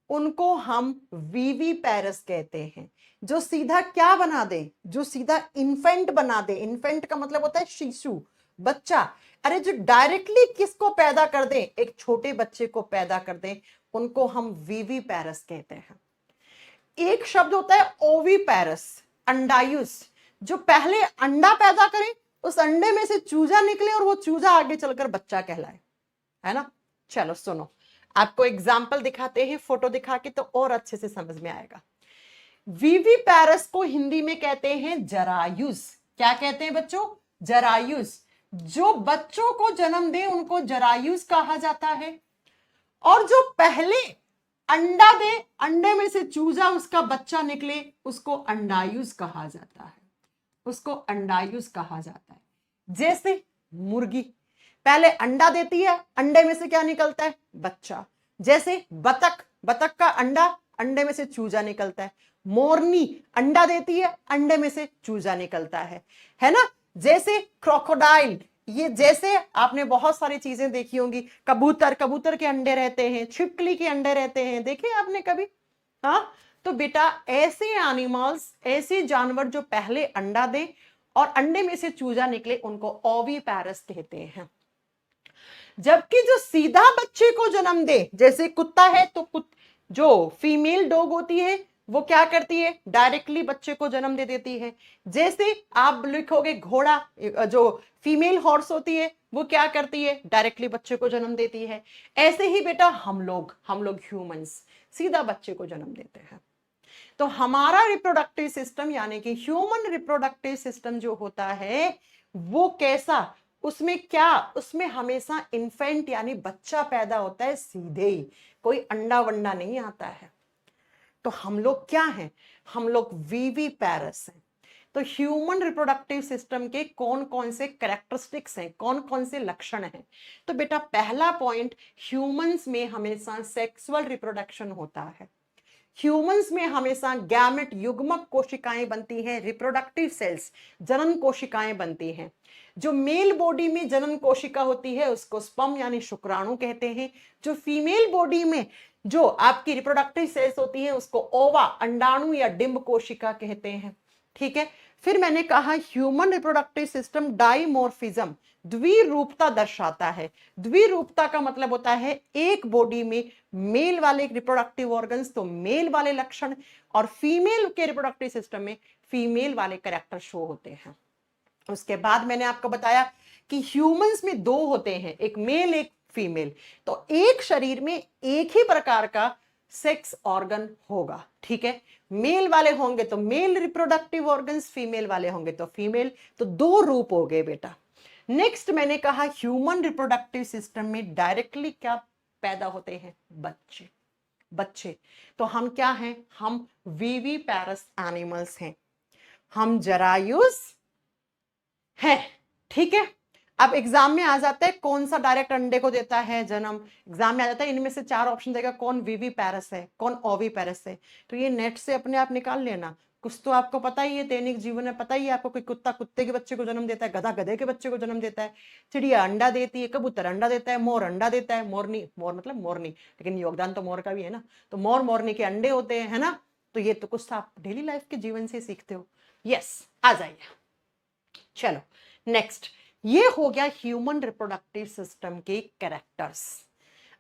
उनको हम वीवी पैरस कहते हैं। जो सीधा क्या बना दे, जो सीधा इन्फेंट बना दे, इन्फेंट का मतलब होता है शिशु, बच्चा। अरे जो डायरेक्टली किसको पैदा कर दे, एक छोटे बच्चे को पैदा कर दे, उनको हम वीवी पैरस कहते हैं। एक शब्द होता है ओवी पैरस, अंडायुस, जो पहले अंडा पैदा करे, उस अंडे में से चूजा निकले और वो चूजा आगे चलकर बच्चा कहलाए, है ना। चलो सुनो, आपको एग्जाम्पल दिखाते हैं फोटो दिखा के, तो और अच्छे से समझ में आएगा। वीवी पैरस को हिंदी में कहते हैं जरायुस। क्या कहते हैं बच्चों? जरायुस। जो बच्चों को जन्म दे उनको जरायुस कहा जाता है, और जो पहले अंडा दे, अंडे में से चूजा उसका बच्चा निकले, उसको अंडायुस कहा जाता है, उसको अंडायुस कहा जाता है। जैसे मुर्गी पहले अंडा देती है, अंडे में से क्या निकलता है? बच्चा। जैसे बतख, बतख का अंडा, अंडे में से चूजा निकलता है। मोरनी अंडा देती है, अंडे में से चूजा निकलता है ना। जैसे क्रोकोडाइल, ये जैसे आपने बहुत सारी चीजें देखी होंगी, कबूतर, कबूतर के अंडे रहते हैं, छिपकली के अंडे रहते हैं, देखे आपने कभी? हाँ, तो बेटा ऐसे एनिमल्स, ऐसे जानवर जो पहले अंडा दें और अंडे में से चूजा निकले, उनको ओवी पैरस कहते हैं। जबकि जो सीधा बच्चे को जन्म दे, जैसे कुत्ता है तो जो फीमेल डॉग होती है वो क्या करती है? डायरेक्टली बच्चे को जन्म दे देती है। जैसे आप लिखोगे घोड़ा, जो फीमेल हॉर्स होती है वो क्या करती है? डायरेक्टली बच्चे को जन्म देती है। ऐसे ही बेटा हम लोग ह्यूमंस सीधा बच्चे को जन्म देते हैं। तो हमारा रिप्रोडक्टिव सिस्टम यानी कि ह्यूमन रिप्रोडक्टिव सिस्टम जो होता है वो कैसा, उसमें क्या, उसमें हमेशा इन्फेंट यानी बच्चा पैदा होता है सीधे ही, कोई अंडा वंडा नहीं आता है। तो हम लोग क्या हैं? हम लोग वीवी पैरस हैं। तो ह्यूमन रिप्रोडक्टिव सिस्टम के कौन कौन से कैरेक्टरिस्टिक्स हैं, कौन कौन से लक्षण हैं? तो बेटा पहला पॉइंट, ह्यूमंस में हमेशा सेक्सुअल रिप्रोडक्शन होता है। ह्यूमंस में हमेशा गैमेट युग्मक कोशिकाएं बनती हैं, रिप्रोडक्टिव सेल्स जनन कोशिकाएं बनती हैं। जो मेल बॉडी में जनन कोशिका होती है उसको स्पर्म यानी शुक्राणु कहते हैं। जो फीमेल बॉडी में जो आपकी रिप्रोडक्टिव सेल्स होती है उसको ओवा, अंडाणु या डिंब कोशिका कहते हैं। ठीक है। फिर मैंने कहा ह्यूमन रिप्रोडक्टिव सिस्टम डाइमॉर्फिज्म, द्विरूपता दर्शाता है। द्विरूपता का मतलब होता है एक बॉडी में मेल वाले रिप्रोडक्टिव ऑर्गन्स तो मेल वाले लक्षण, और फीमेल के रिप्रोडक्टिव सिस्टम में फीमेल वाले कैरेक्टर शो होते हैं। उसके बाद मैंने आपको बताया कि ह्यूमंस में दो होते हैं, एक मेल एक फीमेल। तो एक शरीर में एक ही प्रकार का सेक्स ऑर्गन होगा। ठीक है, मेल वाले होंगे तो मेल रिप्रोडक्टिव ऑर्गन्स, फीमेल वाले होंगे तो फीमेल। तो दो रूप हो गए बेटा। नेक्स्ट मैंने कहा ह्यूमन रिप्रोडक्टिव सिस्टम में डायरेक्टली क्या पैदा होते हैं? बच्चे। बच्चे तो हम क्या हैं? हम वीवी पैरस एनिमल्स हैं, हम जरायुस हैं। ठीक है। अब एग्जाम में आ जाता है कौन सा डायरेक्ट अंडे को देता है जन्म। एग्जाम में आ जाता है इनमें से चार ऑप्शन देगा, कौन वीवी पैरस है, कौन ओवी पैरस है। तो ये नेट से अपने आप निकाल लेना। कुछ तो आपको पता ही है, दैनिक जीवन में पता ही है आपको कि कुत्ता कुत्ते के बच्चे को जन्म देता है, गधा गधे के बच्चे को जन्म देता है, चिड़िया अंडा देती है, कबूतर अंडा देता है, मोर अंडा देता है, मोरनी, मोर मतलब मोरनी, लेकिन योगदान तो मोर का भी है ना, तो मोर मोरनी के अंडे होते हैं, है ना। तो ये तो कुछ आप डेली लाइफ के जीवन से सीखते हो। यस, आ जाइए। चलो नेक्स्ट, ये हो गया ह्यूमन रिप्रोडक्टिव सिस्टम के कैरेक्टर्स।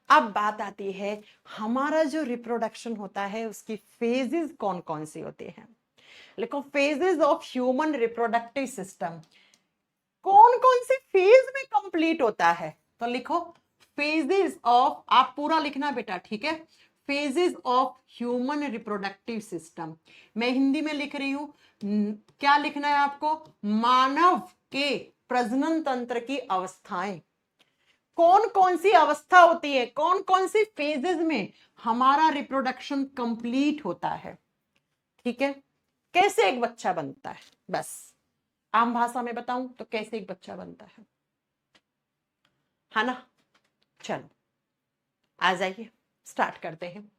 अब बात आती है हमारा जो रिप्रोडक्शन होता है उसकी फेजेस कौन कौन सी होते हैं। लिखो phases of human reproductive system, कौन कौन से फेज में कंप्लीट होता है। तो लिखो फेजेस ऑफ, आप पूरा लिखना बेटा, ठीक है। Phases of human reproductive system, मैं हिंदी में लिख रही हूं, क्या लिखना है आपको? मानव के प्रजनन तंत्र की अवस्थाएं। कौन कौन सी अवस्था होती है, कौन कौन सी फेजेस में हमारा रिप्रोडक्शन कंप्लीट होता है। ठीक है, कैसे एक बच्चा बनता है, बस आम भाषा में बताऊं तो कैसे एक बच्चा बनता है ना। चलो आ जाइए, स्टार्ट करते हैं।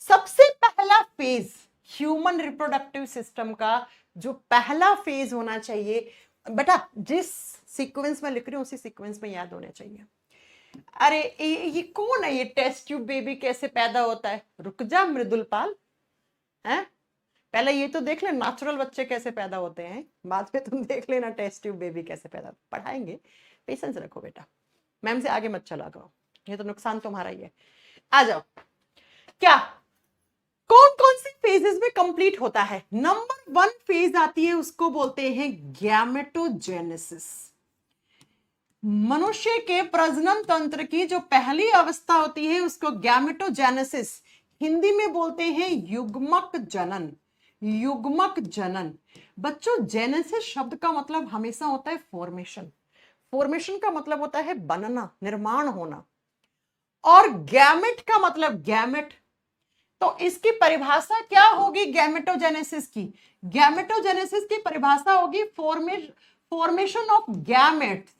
सबसे पहला फेज ह्यूमन रिप्रोडक्टिव सिस्टम का जो पहला फेज होना चाहिए बेटा, जिस सीक्वेंस में लिख रही हूं उसी सीक्वेंस में याद होना चाहिए। अरे ये कौन है, ये टेस्ट ट्यूब बेबी कैसे पैदा होता है? रुक जा मृदुल पाल, हैं? पहले ये तो देख ले नेचुरल बच्चे कैसे पैदा होते हैं, बाद में तुम देख लेना टेस्ट ट्यूब बेबी कैसे पैदा। पढ़ाएंगे, पेशेंस रखो बेटा, मैम से आगे मत चला करो, ये तो नुकसान तुम्हारा ही है। आ जाओ, क्या कौन कौन सी फेजेस में कंप्लीट होता है? नंबर 1 फेज आती है, उसको बोलते हैं गैमेटोजेनेसिस। मनुष्य के प्रजनन तंत्र की जो पहली अवस्था होती है उसको गैमेटोजेनेसिस, हिंदी में बोलते हैं युग्मक जनन। युग्मक जनन बच्चों, जेनेसिस शब्द का मतलब हमेशा होता है फॉर्मेशन। फॉर्मेशन का मतलब होता है बनना, निर्माण होना, और गैमेट का मतलब गैमेट। तो इसकी परिभाषा क्या होगी गैमेटोजेनेसिस की? गैमेटोजेनेसिस की परिभाषा होगी formation of gametes.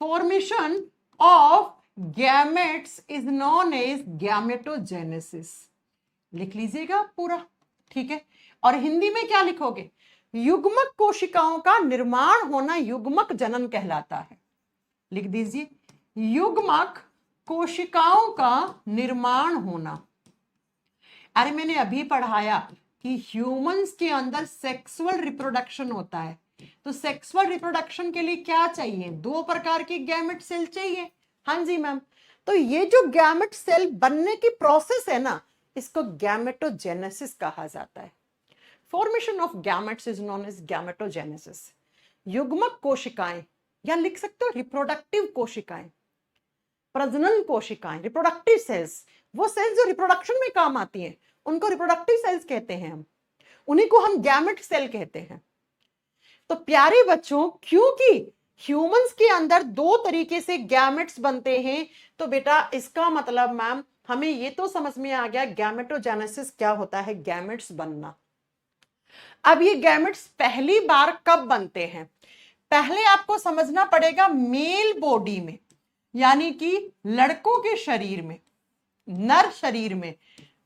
Formation of gametes is known as gametogenesis. लिख लीजिएगा पूरा, ठीक है। और हिंदी में क्या लिखोगे? युग्मक कोशिकाओं का निर्माण होना युग्मक जनन कहलाता है। लिख दीजिए, युग्मक कोशिकाओं का निर्माण होना। अरे मैंने अभी पढ़ाया कि ह्यूमंस के अंदर सेक्सुअल रिप्रोडक्शन होता है, तो सेक्सुअल रिप्रोडक्शन के लिए क्या चाहिए? 2 प्रकार के गैमेट सेल चाहिए। हाँ जी मैम, तो ये जो गैमेट सेल बनने की प्रोसेस है ना, इसको गैमेटोजेनेसिस कहा जाता है। Formation of gametes is known as gametogenesis. युग्मक कोशिकाएं, या लिख सकते हो रिप्रोडक्टिव कोशिकाएं, प्रजनन कोशिकाएं, रिप्रोडक्टिव सेल्स, वो सेल्स जो रिप्रोडक्शन में काम आती हैं उनको रिप्रोडक्टिव सेल्स कहते हैं हम, उन्हीं को हम गैमेट सेल कहते हैं। तो प्यारे बच्चों, क्योंकि ह्यूमंस के अंदर 2 तरीके से गैमेट्स बनते हैं, तो बेटा इसका मतलब मैम हमें ये तो समझ में आ गया गैमेटोजेनेसिस क्या होता है, गैमेट्स बनना। अब ये गैमेट्स पहली बार कब बनते हैं? पहले आपको समझना पड़ेगा मेल बॉडी में, यानी कि लड़कों के शरीर में, नर शरीर में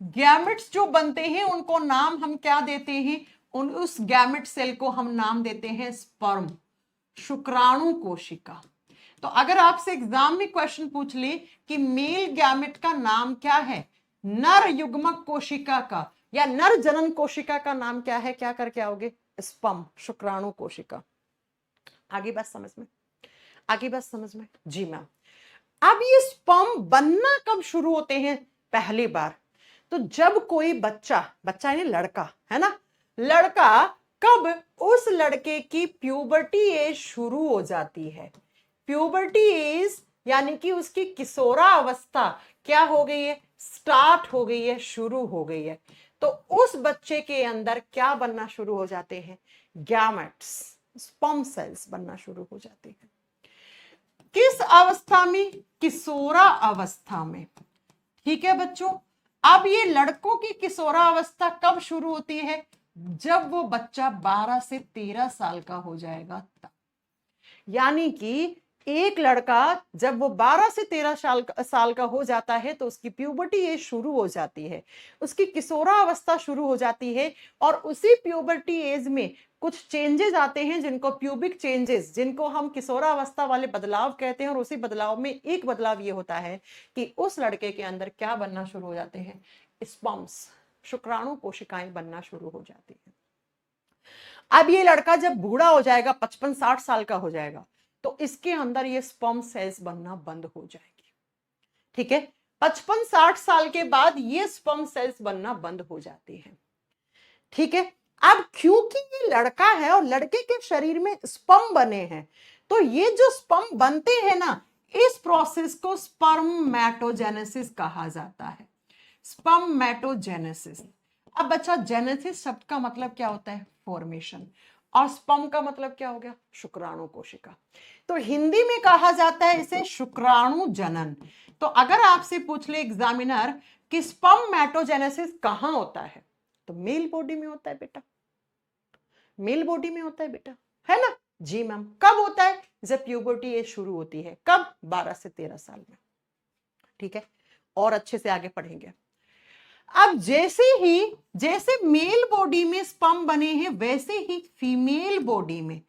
गैमेट्स जो बनते हैं उनको नाम हम क्या देते हैं? उस गैमेट सेल को हम नाम देते हैं स्पर्म, शुक्राणु कोशिका। तो अगर आपसे एग्जाम में क्वेश्चन पूछ ले कि मेल गैमेट का नाम क्या है, नर युग्मक कोशिका का या नर जनन कोशिका का नाम क्या है, क्या करके आओगे? स्पर्म, शुक्राणु कोशिका। आगे बात समझ में? आगे बात समझ में? जी मैम। अब ये स्पर्म बनना कब शुरू होते हैं? पहली बार तो जब कोई बच्चा यानी लड़का है ना, लड़का कब, उस लड़के की प्यूबर्टी एज शुरू हो जाती है। प्यूबर्टी एज यानी कि उसकी किशोरा अवस्था क्या हो गई है? स्टार्ट हो गई है, शुरू हो गई है। तो उस बच्चे के अंदर क्या बनना शुरू हो जाते हैं? गैमेट्स, स्पर्म सेल्स बनना शुरू हो जाते हैं। किस अवस्था में? किशोरा अवस्था में। ठीक है बच्चों। अब ये लड़कों की किशोरा अवस्था कब शुरू होती है? जब वो बच्चा 12 से 13 साल का हो जाएगा तब। यानी कि एक लड़का जब वो 12 से 13 साल का हो जाता है तो उसकी प्यूबर्टी एज शुरू हो जाती है, उसकी किशोरा अवस्था शुरू हो जाती है, और उसी प्यूबर्टी एज में कुछ चेंजेस आते हैं जिनको प्यूबिक चेंजेस, जिनको हम किशोरा अवस्था वाले बदलाव कहते हैं। और उसी बदलाव में एक बदलाव ये होता है कि उस लड़के के अंदर क्या बनना शुरू हो जाते हैं? स्पर्म्स, शुक्राणु कोशिकाएं बनना शुरू हो जाती है। अब ये लड़का जब बूढ़ा हो जाएगा, 55-60 साल का हो जाएगा, तो इसके अंदर ये स्पर्म सेल्स बनना बंद हो जाएंगे। ठीक है, 55-60 साल के बाद ये स्पर्म सेल्स बनना बंद हो जाती हैं। ठीक है, अब क्योंकि ये लड़का है और लड़के के शरीर में स्पर्म बने हैं, तो ये जो स्पर्म बनते हैं ना, इस प्रोसेस को स्पर्मेटोजेनेसिस कहा जाता है। स्पर्मेटोजेनेसिस। अब बच्चा, जेनेसिस शब्द का मतलब क्या होता है? फॉर्मेशन। और स्पर्म का मतलब क्या हो गया? शुक्राणु कोशिका। तो हिंदी में कहा जाता है इसे शुक्राणु जनन। तो अगर आपसे पूछ ले एग्जामिनर कि स्पर्मेटोजेनेसिस कहां होता है, तो मेल बॉडी में होता है बेटा, मेल बॉडी में होता है बेटा, है ना? जी मैम। कब होता है? जब प्यूबर्टी एज शुरू होती है। कब? 12 से 13 साल में। ठीक है, और अच्छे से आगे पढ़ेंगे। अब जैसे मेल बॉडी में स्पर्म बने हैं, वैसे ही फीमेल बॉडी में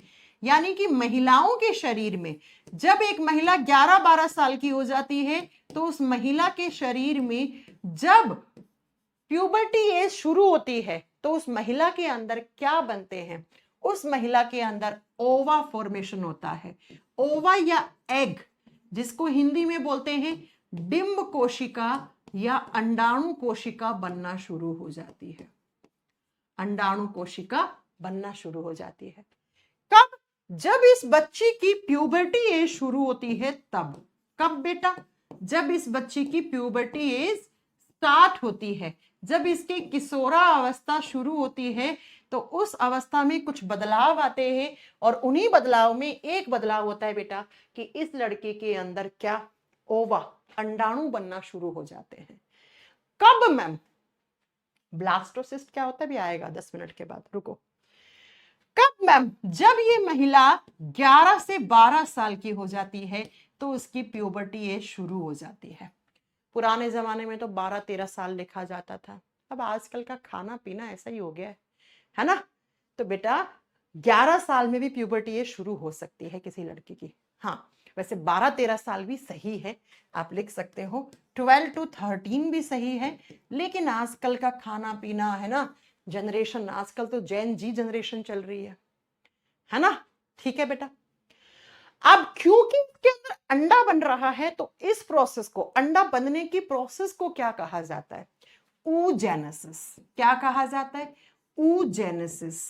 यानी कि महिलाओं के शरीर में जब एक महिला 11-12 साल की हो जाती है तो उस महिला के शरीर में जब प्यूबर्टी एज शुरू होती है तो उस महिला के अंदर क्या बनते हैं, उस महिला के अंदर ओवा फॉर्मेशन होता है। ओवा या एग, जिसको हिंदी में बोलते हैं डिंब कोशिका या अंडाणु कोशिका बनना शुरू हो जाती है। अंडाणु कोशिका बनना शुरू हो जाती है कब? जब इस बच्ची की प्यूबर्टी एज शुरू होती है तब। कब बेटा? जब इस बच्ची की प्यूबर्टी एज स्टार्ट होती है, जब इसकी किशोरा अवस्था शुरू होती है तो उस अवस्था में कुछ बदलाव आते हैं और उन्हीं बदलाव में एक बदलाव होता है बेटा कि इस लड़के के अंदर क्या, ओवा, अंडाणु बनना शुरू हो जाते हैं। कब मैम? ब्लास्टोसिस्ट क्या होता है भी आएगा 10 मिनट के बाद, रुको। कब मैम? जब ये महिला 11 से 12 साल की हो जाती है तो उसकी प्यूबर्टी एज शुरू हो जाती है। पुराने जमाने में तो 12-13 साल लिखा जाता था, अब आजकल का खाना पीना ऐसा ही हो गया है ना? तो बेटा 11 साल में भी प्यूबर्टी एज शुरू हो सकती है किसी लड़की की। हाँ, वैसे 12-13 साल भी सही है, आप लिख सकते हो। 12 to 13 भी सही है, लेकिन आजकल का खाना पीना है ना, जनरेशन, आजकल तो जेन जी जनरेशन चल रही है ना? ठीक है बेटा। अब क्योंकि इसके अंदर अंडा बन रहा है तो इस प्रोसेस को, अंडा बनने की प्रोसेस को क्या कहा जाता है? oogenesis। क्या कहा जाता है? oogenesis।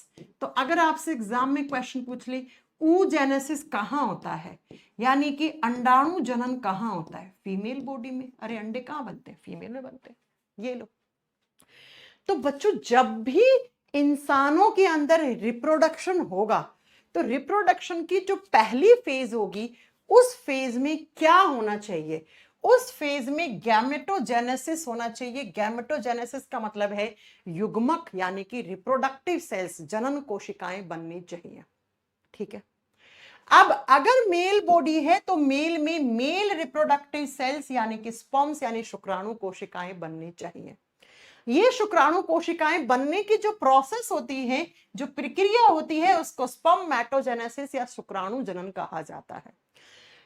तो अगर आपसे एग्जाम में क्वेश्चन पूछ ले oogenesis कहां होता है, यानी कि अंडाणु जनन कहां होता है? फीमेल बॉडी में। अरे अंडे कहां बनते हैं? फीमेल में बनते हैं। ये लो। तो बच्चों जब भी इंसानों के अंदर रिप्रोडक्शन होगा तो रिप्रोडक्शन की जो पहली फेज होगी उस फेज में क्या होना चाहिए? उस फेज में गैमेटोजेनेसिस होना चाहिए। गैमेटोजेनेसिस का मतलब है युग्मक, यानी कि रिप्रोडक्टिव सेल्स, जनन कोशिकाएं बननी चाहिए। ठीक है। अब अगर मेल बॉडी है तो मेल में मेल रिप्रोडक्टिव सेल्स यानी कि स्पर्म्स यानी शुक्राणु कोशिकाएं बननी चाहिए। ये शुक्राणु कोशिकाएं बनने की जो प्रोसेस होती है, जो प्रक्रिया होती है, उसको स्पर्मेटोजेनेसिस या शुक्राणु जनन कहा जाता है।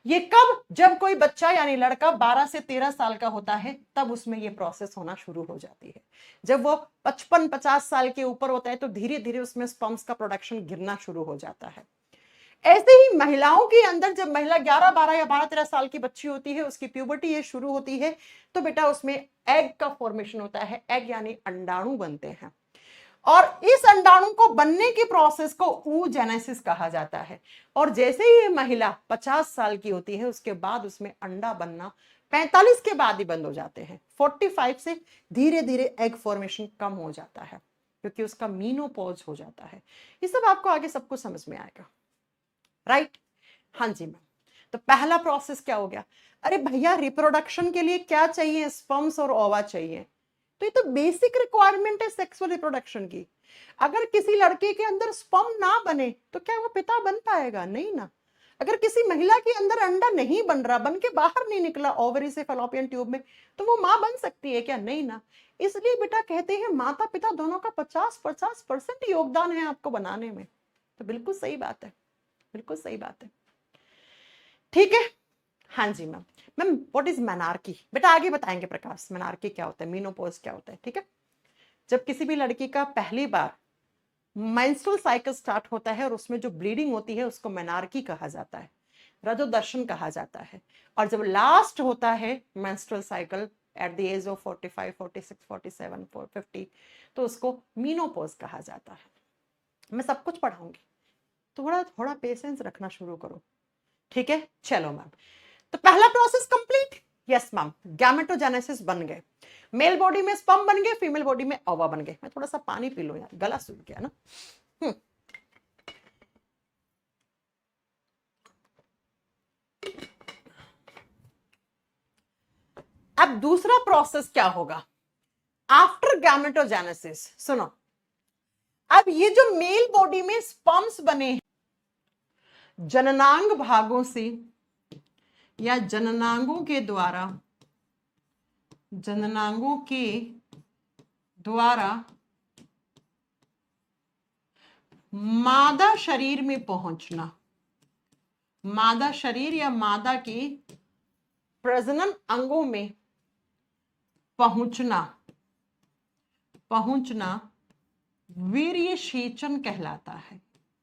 ये कब? जब कोई बच्चा यानी लड़का 12 से 13 साल का होता है तब उसमें ये प्रोसेस होना शुरू हो जाती है। जब वो 55-50 साल के ऊपर होता है तो धीरे धीरे उसमें स्पर्म्स का प्रोडक्शन गिरना शुरू हो जाता है। ऐसे ही महिलाओं के अंदर जब महिला 11-12 या 12-13 साल की बच्ची होती है, उसकी प्यूबर्टी ये शुरू होती है तो बेटा उसमें एग का फॉर्मेशन होता है। एग यानी अंडाणु बनते हैं और इस अंडाणु को बनने की प्रोसेस को oogenesis कहा जाता है। और जैसे ही महिला 50 साल की होती है उसके बाद उसमें अंडा बनना 45 के बाद ही बंद हो जाते हैं। 45 से धीरे धीरे एग फॉर्मेशन कम हो जाता है क्योंकि उसका मीनोपॉज हो जाता है। ये सब आपको आगे सब कुछ समझ में आएगा, राइट? हाँ जी मैम। तो पहला प्रोसेस क्या हो गया? अरे भैया रिप्रोडक्शन के लिए क्या चाहिए? स्पर्म्स और ओवा चाहिए। तो ये तो बेसिक रिक्वायरमेंट है सेक्सुअल रिप्रोडक्शन की। अगर किसी लड़के के अंदर स्पर्म ना बने तो क्या वो पिता बन पाएगा? नहीं ना। अगर किसी महिला के अंदर अंडा नहीं बन रहा, बन के बाहर नहीं निकला ओवरी से फैलोपियन ट्यूब में, तो वो मां बन सकती है क्या? नहीं ना। इसलिए बेटा कहते हैं माता पिता दोनों का 50% योगदान है आपको बनाने में। तो बिल्कुल सही बात है, बिल्कुल सही बात है। ठीक है। हाँ जी ma'am. Ma'am what is menarche? बेटा आगे बताएंगे प्रकाश, मेनार्की क्या होता है, मीनोपॉज क्या होता है। ठीक है। जब किसी भी लड़की का पहली बार मेंस्ट्रुअल साइकिल स्टार्ट होता है और उसमें जो ब्लीडिंग होती है उसको मेनार्की कहा जाता है, रजोदर्शन कहा जाता है। और जब लास्ट होता है menstrual cycle at the age of 45, 46, 47, 50 तो उसको मीनोपॉज कहा जाता है। मैं सब कुछ पढ़ाऊंगी, थोड़ा थोड़ा पेशेंस रखना शुरू करो। ठीक है। चलो मैम, तो पहला process complete. Yes ma'am, gametogenesis बन गए, मेल बॉडी में स्पर्म बन गए, फीमेल बॉडी में ओवा बन गए। मैं थोड़ा सा पानी पी लो यार, गला सूख गया ना। अब दूसरा प्रोसेस क्या होगा आफ्टर गैमेटोजेनेसिस? सुनो, अब ये जो मेल बॉडी में स्पर्म्स बने हैं जननांग भागों से या जननांगों के द्वारा, जननांगों के द्वारा मादा शरीर में पहुंचना, मादा शरीर या मादा की प्रजनन अंगों में पहुंचना, पहुंचना वीर्य सेचन कहलाता है,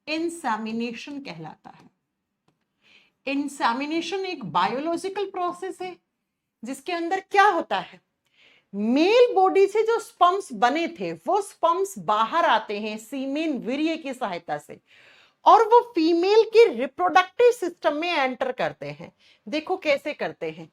इंसेमिनेशन कहलाता है। इंसेमिनेशन एक बायोलॉजिकल प्रोसेस है जिसके अंदर क्या होता है, मेल बॉडी से जो स्पर्म्स बने थे वो स्पर्म्स बाहर आते हैं सीमेन वीर्य की सहायता से, और वो फीमेल के रिप्रोडक्टिव सिस्टम में एंटर करते हैं। देखो कैसे करते हैं,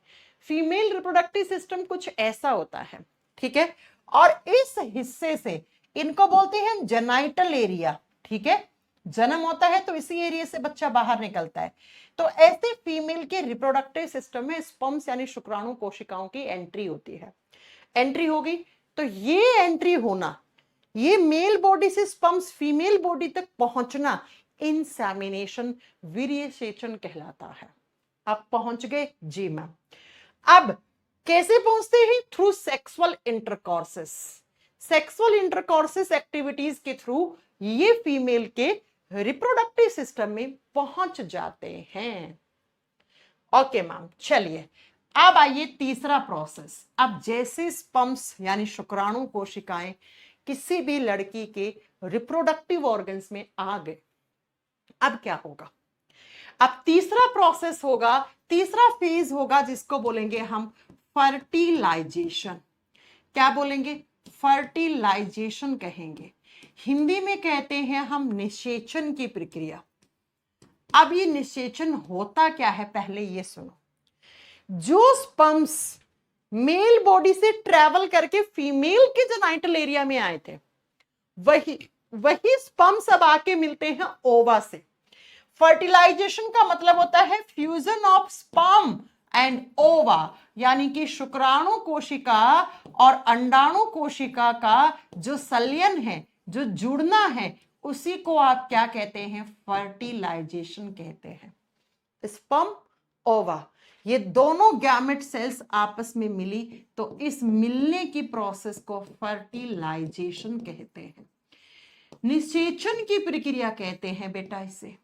फीमेल रिप्रोडक्टिव सिस्टम कुछ ऐसा होता है, ठीक है, और इस हिस्से से इनको बोलते हैं जेनाइटल एरिया, ठीक है, जन्म होता है तो इसी एरिया से बच्चा बाहर निकलता है। तो ऐसे फीमेल के रिप्रोडक्टिव सिस्टम में स्पर्म्स यानी शुक्राणु कोशिकाओं की एंट्री होती है। एंट्री होगी तो ये एंट्री होना, ये मेल बॉडी से स्पर्म्स फीमेल बॉडी तक पहुंचना इंसेमिनेशन वीर्य सेचन कहलाता है। आप पहुंच गए जी मैम। अब कैसे पहुंचते हैं, थ्रू सेक्सुअल इंटरकॉर्सेस, सेक्सुअल इंटरकॉर्सेस एक्टिविटीज के थ्रू ये फीमेल के रिप्रोडक्टिव सिस्टम में पहुंच जाते हैं। ओके मैम, चलिए अब आइए तीसरा प्रोसेस। अब जैसे स्पर्म्स यानी शुक्राणु कोशिकाएं किसी भी लड़की के रिप्रोडक्टिव ऑर्गन्स में आ गए, अब क्या होगा, अब तीसरा प्रोसेस होगा, तीसरा फेज होगा जिसको बोलेंगे हम फर्टिलाइजेशन। क्या बोलेंगे, फर्टिलाइजेशन कहेंगे, हिंदी में कहते हैं हम निषेचन की प्रक्रिया। अब ये निषेचन होता क्या है पहले ये सुनो, जो स्पर्म्स मेल बॉडी से ट्रेवल करके फीमेल के जेनाइटल एरिया में आए थे वही स्पर्म्स अब आके मिलते हैं ओवा से। फर्टिलाइजेशन का मतलब होता है फ्यूजन ऑफ स्पर्म एंड ओवा, यानी कि शुक्राणु कोशिका और अंडाणु कोशिका का जो संलयन है, जो जुड़ना है, उसी को आप क्या कहते हैं, फर्टिलाइजेशन कहते हैं। स्पर्म ओवा ये दोनों गैमेट सेल्स आपस में मिली तो इस मिलने की प्रोसेस को फर्टिलाइजेशन कहते हैं, निषेचन की प्रक्रिया कहते हैं बेटा इसे,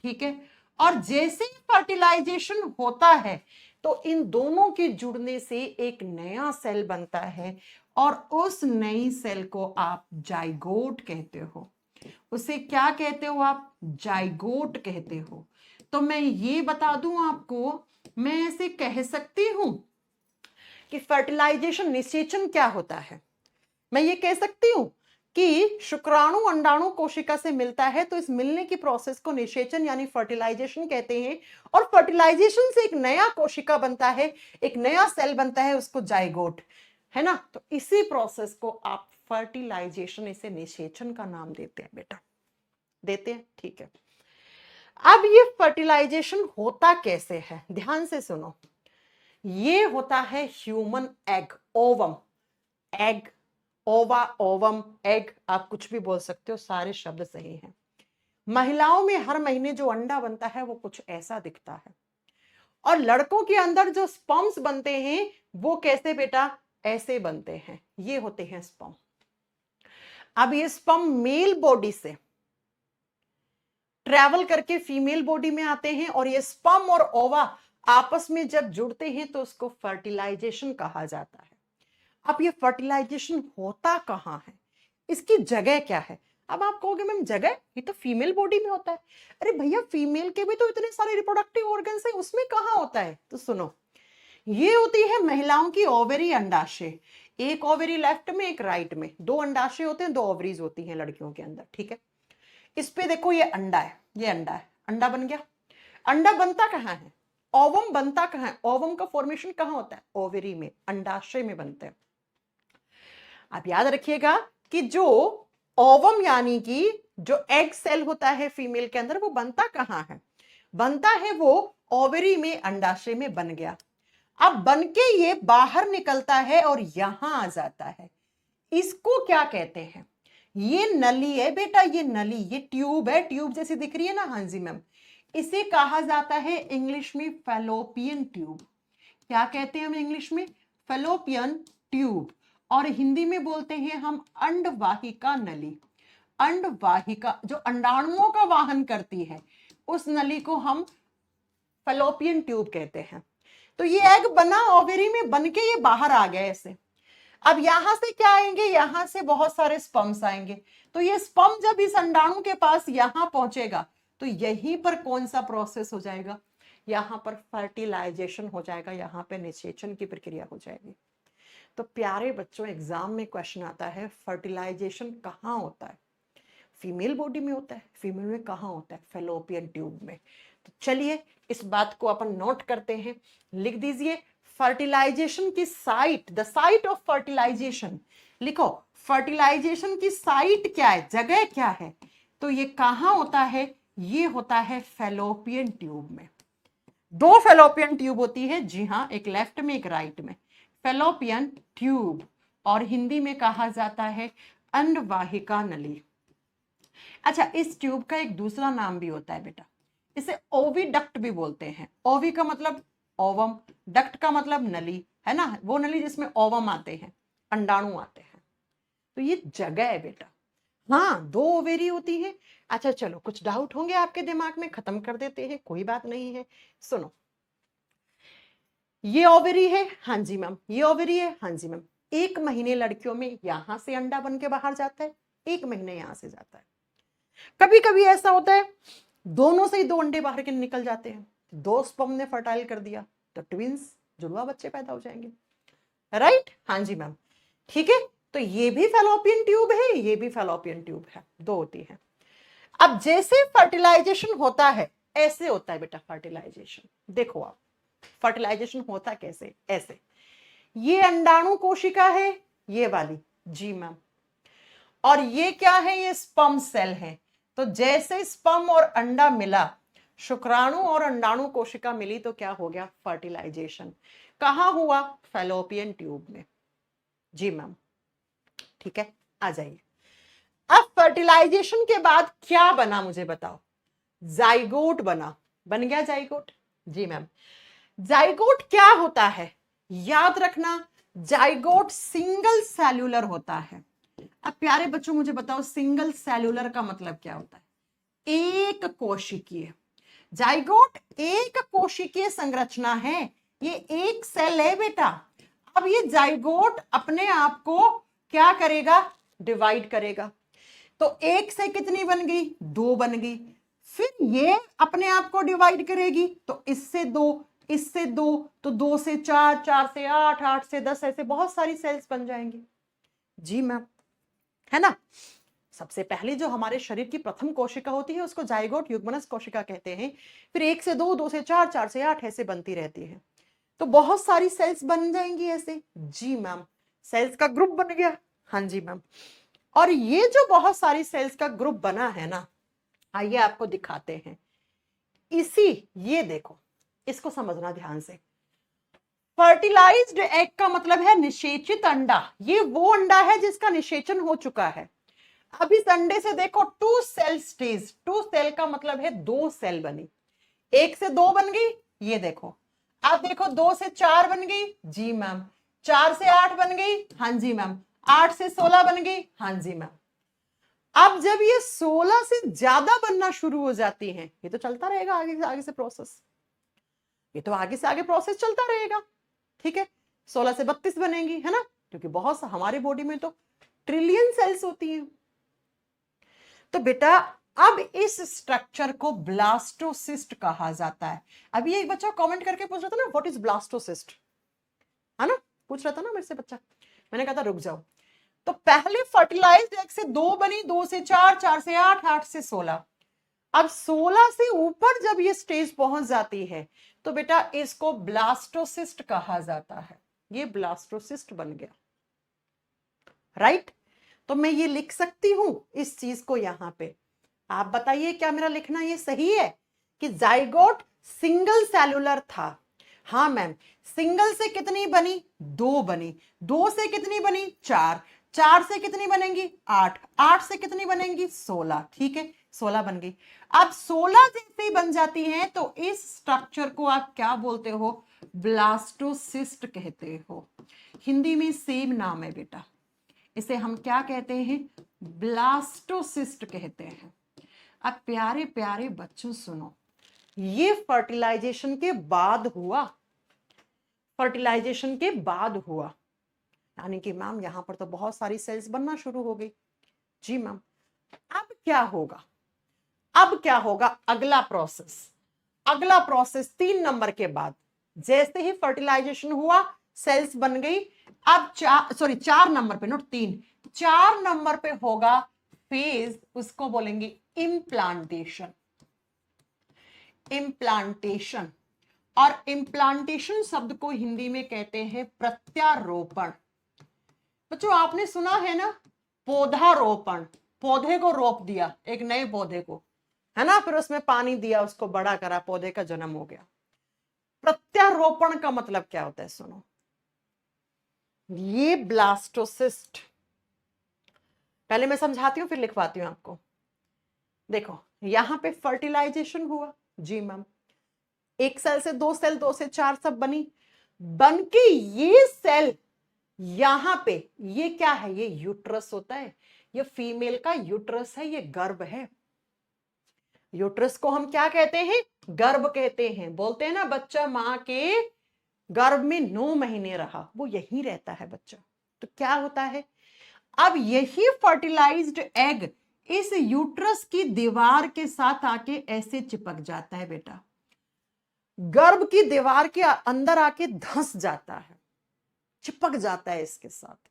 ठीक है। और जैसे ही फर्टिलाइजेशन होता है तो इन दोनों के जुड़ने से एक नया सेल बनता है और उस नई सेल को आप जाइगोट कहते हो। उसे क्या कहते हो आप, जाइगोट कहते हो। तो मैं ये बता दूं आपको, मैं ऐसे कह सकती हूं कि फर्टिलाइजेशन निषेचन क्या होता है, मैं ये कह सकती हूं कि शुक्राणु अंडाणु कोशिका से मिलता है तो इस मिलने की प्रोसेस को निषेचन यानी फर्टिलाइजेशन कहते हैं, और फर्टिलाइजेशन से एक नया कोशिका बनता है, एक नया सेल बनता है, उसको जाइगोट, है ना। तो इसी प्रोसेस को आप फर्टिलाइजेशन, इसे निषेचन का नाम देते हैं बेटा, देते हैं, ठीक है। अब ये फर्टिलाइजेशन होता कैसे है, ध्यान से सुनो, ये होता है ह्यूमन एग, ओवम, एग, ओवा, ओवम, एग, आप कुछ भी बोल सकते हो, सारे शब्द सही हैं। महिलाओं में हर महीने जो अंडा बनता है वो कुछ ऐसा दिखता है, और लड़कों के अंदर जो स्पर्म्स बनते हैं वो कैसे बेटा, ऐसे बनते हैं, ये होते हैं स्पर्म। अब ये स्पर्म मेल बॉडी से ट्रैवल करके फीमेल बॉडी में आते हैं, और ये स्पर्म और ओवा आपस में जब जुड़ते हैं तो उसको फर्टिलाइजेशन कहा जाता है। अब ये फर्टिलाइजेशन होता कहां है, इसकी जगह क्या है। अब आप कहोगे मैम जगह, ये तो फीमेल बॉडी में होता है। अरे भैया फीमेल के भी तो इतने सारे रिप्रोडक्टिव ऑर्गन्स हैं, उसमें कहां होता है, तो सुनो, ये होती है महिलाओं की ओवरी, अंडाशय, एक ओवरी लेफ्ट में एक राइट में, दो अंडाशय होते हैं, दो ओवरीज होती हैं लड़कियों के अंदर, ठीक है। इस पे देखो ये अंडा है, ये अंडा है, अंडा बन गया। अंडा बनता कहां है, ओवम बनता कहां है, ओवम का फॉर्मेशन कहां होता है, ओवरी में, अंडाशय में बनते हैं। आप याद रखिएगा कि जो ओवम यानी कि जो एग सेल होता है फीमेल के अंदर, वो बनता कहां है, बनता है वो ओवरी में, अंडाशय में बन गया। अब बनके ये बाहर निकलता है और यहां आ जाता है, इसको क्या कहते हैं, ये नली है बेटा, ये नली, ये ट्यूब है, ट्यूब जैसी दिख रही है ना, हाँ जी मैम, इसे कहा जाता है इंग्लिश में फैलोपियन ट्यूब। क्या कहते हैं हम इंग्लिश में, फैलोपियन ट्यूब, और हिंदी में बोलते हैं हम अंडवाहिका नली। अंडवाहिका जो अंडाणुओं का वाहन करती है, उस नली को हम फैलोपियन ट्यूब कहते हैं। तो ये एग बना ओवेरी में, बन के ये बाहर आ गया ऐसे। अब यहां से क्या आएंगे, यहां से बहुत सारे स्पर्म्स आएंगे। तो ये स्पर्म जब इस अंडाणु के पास यहां पहुंचेगा तो यहीं पर कौन सा प्रोसेस हो जाएगा, यहां पर फर्टिलाइजेशन हो जाएगा, यहां पे निषेचन की प्रक्रिया हो जाएगी। तो प्यारे बच्चों, एग्जाम में क्वेश्चन आता है फर्टिलाइजेशन कहाँ होता है, फीमेल बॉडी में होता है, फीमेल में कहाँ होता है, फैलोपियन ट्यूब में। तो चलिए इस बात को अपन नोट करते हैं, लिख दीजिए फर्टिलाइजेशन की site, the site of fertilisation लिखो। फर्टिलाइजेशन की साइट क्या है, जगह क्या है, तो ये कहाँ होता है, ये होता है फैलोपियन ट्यूब में। दो फैलोपियन ट्यूब होती है, जी हाँ, एक लेफ्ट में एक राइट में, फैलोपियन ट्यूब, और हिंदी में कहा जाता है अंडवाहिका नली। अच्छा, इस ट्यूब का एक दूसरा नाम भी होता है बेटा, इसे ओविडक्ट भी बोलते हैं। ओवी का मतलब ओवम, डक्ट का मतलब नली, है ना, वो नली जिसमें ओवम आते हैं, अंडाणु आते हैं। तो ये जगह है बेटा। हाँ, दो ओवेरी होती है। अच्छा चलो, कुछ डाउट होंगे आपके दिमाग में, खत्म कर देते हैं, कोई बात नहीं है। सुनो, ये ओवेरी है, हाँ जी मैम, ये ओवेरी है, हाँ जी मैम। 1 महीने लड़कियों में यहां से अंडा बन के बाहर जाता है, 1 महीने यहां से जाता है। कभी कभी ऐसा होता है दोनों से ही 2 अंडे बाहर के निकल जाते हैं, 2 स्पर्म ने फर्टाइल कर दिया तो ट्विंस, जुड़वा बच्चे पैदा हो जाएंगे, राइट, हाँ जी मैम, ठीक है। तो ये भी फैलोपियन ट्यूब है, ये भी फैलोपियन ट्यूब है, 2 होती है। अब जैसे फर्टिलाइजेशन होता है ऐसे होता है बेटा फर्टिलाइजेशन। देखो आप, फर्टिलाइजेशन होता कैसे, ऐसे, ये अंडाणु कोशिका है, ये वाली, जी मैम, और ये क्या है, ये स्पर्म सेल है। तो जैसे स्पर्म और अंडा मिला, शुक्राणु और अंडाणु कोशिका मिली, तो क्या हो गया, फर्टिलाइजेशन। कहां हुआ, फैलोपियन ट्यूब में, जी मैम, ठीक है, आ जाइए। अब फर्टिलाइजेशन के बाद क्या बना मुझे बताओ, जाइगोट बना, बन गया जाइगोट, जी मैम। जाइगोट क्या होता है, याद रखना, जाइगोट सिंगल सेल्यूलर होता है। अब प्यारे बच्चों मुझे बताओ, सिंगल सेल्यूलर का मतलब क्या होता है, एक कोशिकीय। जाइगोट एक कोशिकीय संरचना है, ये एक सेल है बेटा। अब ये जाइगोट अपने आप को क्या करेगा, डिवाइड करेगा। तो 1 से कितनी बन गई, 2 बन गई। फिर ये अपने आप को डिवाइड करेगी, तो इससे 2, इससे 2, तो 2 से 4, 4 से 8, 8 से 10, ऐसे बहुत सारी सेल्स बन जाएंगी, जी मैम, है ना। सबसे पहले जो हमारे शरीर की प्रथम कोशिका होती है उसको जाइगोट युग्मनज कोशिका कहते हैं। फिर 1 से 2, 2 से 4, 4 से 8 ऐसे बनती रहती है। तो बहुत सारी सेल्स बन जाएंगी ऐसे, जी मैम, सेल्स का ग्रुप बन गया, हाँ जी मैम। और ये जो बहुत सारी सेल्स का ग्रुप बना है ना, आइए आपको दिखाते हैं। ये देखो, इसको समझना ध्यान से। फर्टिलाइज्ड एग का मतलब है निषेचित अंडा। ये वो अंडा है जिसका निषेचन हो चुका है। अब इस अंडे से देखो 2 सेल स्टेज, 2 सेल का मतलब है 2 सेल बनी, 1 से 2 बन गई, ये देखो। अब देखो 2 से 4 बन गई, जी मैम, 4 से 8 बन गई, हाँ जी मैम, 8 से 16 बन गई, हाँ जी मैम। अब जब ये 16 से ज्यादा बनना शुरू हो जाती हैं, ये तो चलता रहेगा आगे से प्रोसेस, ये तो आगे से आगे प्रोसेस चलता रहेगा, ठीक है। 16 से 32 बनेंगी, है ना, क्योंकि बहुत हमारे बॉडी में तो ट्रिलियन सेल्स होती हैं। तो बेटा अब इस स्ट्रक्चर को ब्लास्टोसिस्ट कहा जाता है। अभी एक बच्चा कमेंट करके पूछ रहा था ना, व्हाट इज ब्लास्टोसिस्ट, है ना, पूछ रहा था ना मेरे से बच्चा, मैंने कहा था रुक जाओ। तो पहले फर्टिलाइज्ड एग से 2 बनी, 2 से 4, 4 से 8, 8 से 16। अब 16 से ऊपर जब ये स्टेज पहुंच जाती है तो बेटा इसको ब्लास्टोसिस्ट कहा जाता है। ये ब्लास्टोसिस्ट बन गया, राइट। तो मैं ये लिख सकती हूं इस चीज को यहां पे। आप बताइए क्या मेरा लिखना ये सही है कि जाइगोट सिंगल सेलुलर था। हाँ मैम, सिंगल से कितनी बनी, 2 बनी, 2 से कितनी बनी, 4, 4 से कितनी बनेंगी, 8, 8 से कितनी बनेंगी, 16, ठीक है, 16 बन गई। अब 16 जैसे ही बन जाती हैं तो इस स्ट्रक्चर को आप क्या बोलते हो, ब्लास्टोसिस्ट कहते हो। हिंदी में सेम नाम है बेटा, इसे हम क्या कहते हैं, ब्लास्टोसिस्ट कहते हैं। अब प्यारे प्यारे बच्चों सुनो, ये फर्टिलाइजेशन के बाद हुआ, फर्टिलाइजेशन के बाद हुआ, यानी कि मैम यहां पर तो बहुत सारी सेल्स बनना शुरू हो गई। जी मैम, अब क्या होगा, अब क्या होगा, अगला प्रोसेस, अगला प्रोसेस 3 नंबर के बाद, जैसे ही फर्टिलाइजेशन हुआ सेल्स बन गई, अब 4 नंबर पे, नोट 3, 4 नंबर पे होगा फेज, उसको बोलेंगे इम्प्लांटेशन। इम्प्लांटेशन, और इम्प्लांटेशन शब्द को हिंदी में कहते हैं प्रत्यारोपण। बच्चों आपने सुना है ना, पौधारोपण, पौधे को रोप दिया, एक नए पौधे को, है ना, फिर उसमें पानी दिया, उसको बड़ा करा, पौधे का जन्म हो गया। प्रत्यारोपण का मतलब क्या होता है, सुनो, ये ब्लास्टोसिस्ट, पहले मैं समझाती हूं फिर लिखवाती हूं आपको। देखो यहां पे फर्टिलाइजेशन हुआ, जी मैम, एक सेल से 2 सेल, 2 से 4 सब बनी, बन के ये सेल यहां पे, ये क्या है, ये यूट्रस होता है, ये फीमेल का यूट्रस है, ये गर्भ है। यूट्रस को हम क्या कहते हैं, गर्भ कहते हैं। बोलते हैं ना बच्चा मां के गर्भ में 9 महीने रहा, वो यहीं रहता है बच्चा। तो क्या होता है, अब यही फर्टिलाइज्ड एग इस यूट्रस की दीवार के साथ आके ऐसे चिपक जाता है बेटा, गर्भ की दीवार के अंदर आके धंस जाता है, चिपक जाता है इसके साथ,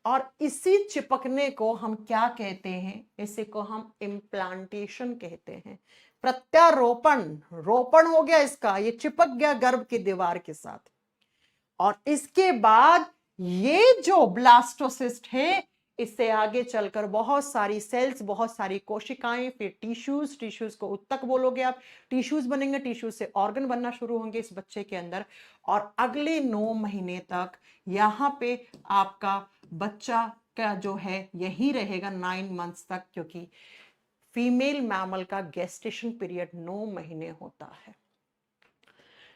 और इसी चिपकने को हम क्या कहते हैं, इसी को हम इम्प्लांटेशन कहते हैं। प्रत्यारोपण, रोपण हो गया इसका, ये चिपक गया गर्भ की दीवार के साथ, और इसके बाद ये जो ब्लास्टोसिस्ट है, इससे आगे चलकर बहुत सारी सेल्स, बहुत सारी कोशिकाएं, फिर टिश्यूज, टिश्यूज को उत्तक बोलोगे आप, टिश्यूज बनेंगे, टिश्यूज से ऑर्गन बनना शुरू होंगे इस बच्चे के अंदर, और अगले 9 महीने तक यहां पे आपका बच्चा का जो है यही रहेगा 9 मंथ्स तक, क्योंकि फीमेल मैमल का गेस्टेशन पीरियड 9 महीने होता है।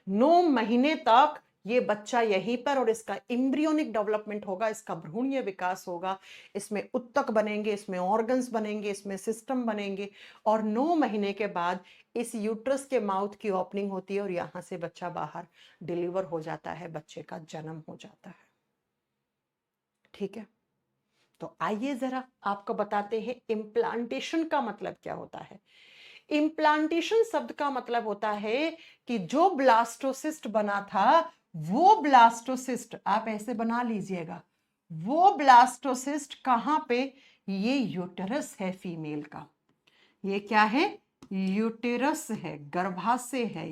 9 महीने तक ये बच्चा यहीं पर, और इसका एम्ब्रियोनिक डेवलपमेंट होगा, इसका भ्रूणीय विकास होगा, इसमें उत्तक बनेंगे, इसमें ऑर्गन्स बनेंगे, इसमें सिस्टम बनेंगे, और 9 महीने के बाद इस यूट्रस के माउथ की ओपनिंग होती है और यहां से बच्चा बाहर डिलीवर हो जाता है, बच्चे का जन्म हो जाता है। ठीक है, तो आइए जरा आपको बताते हैं इम्प्लांटेशन का मतलब क्या होता है। इम्प्लांटेशन शब्द का मतलब होता है कि जो ब्लास्टोसिस्ट बना था, वो ब्लास्टोसिस्ट, आप ऐसे बना लीजिएगा, वो ब्लास्टोसिस्ट कहां पे, ये यूटेरस है फीमेल का, ये क्या है, यूटेरस है, गर्भाशय है,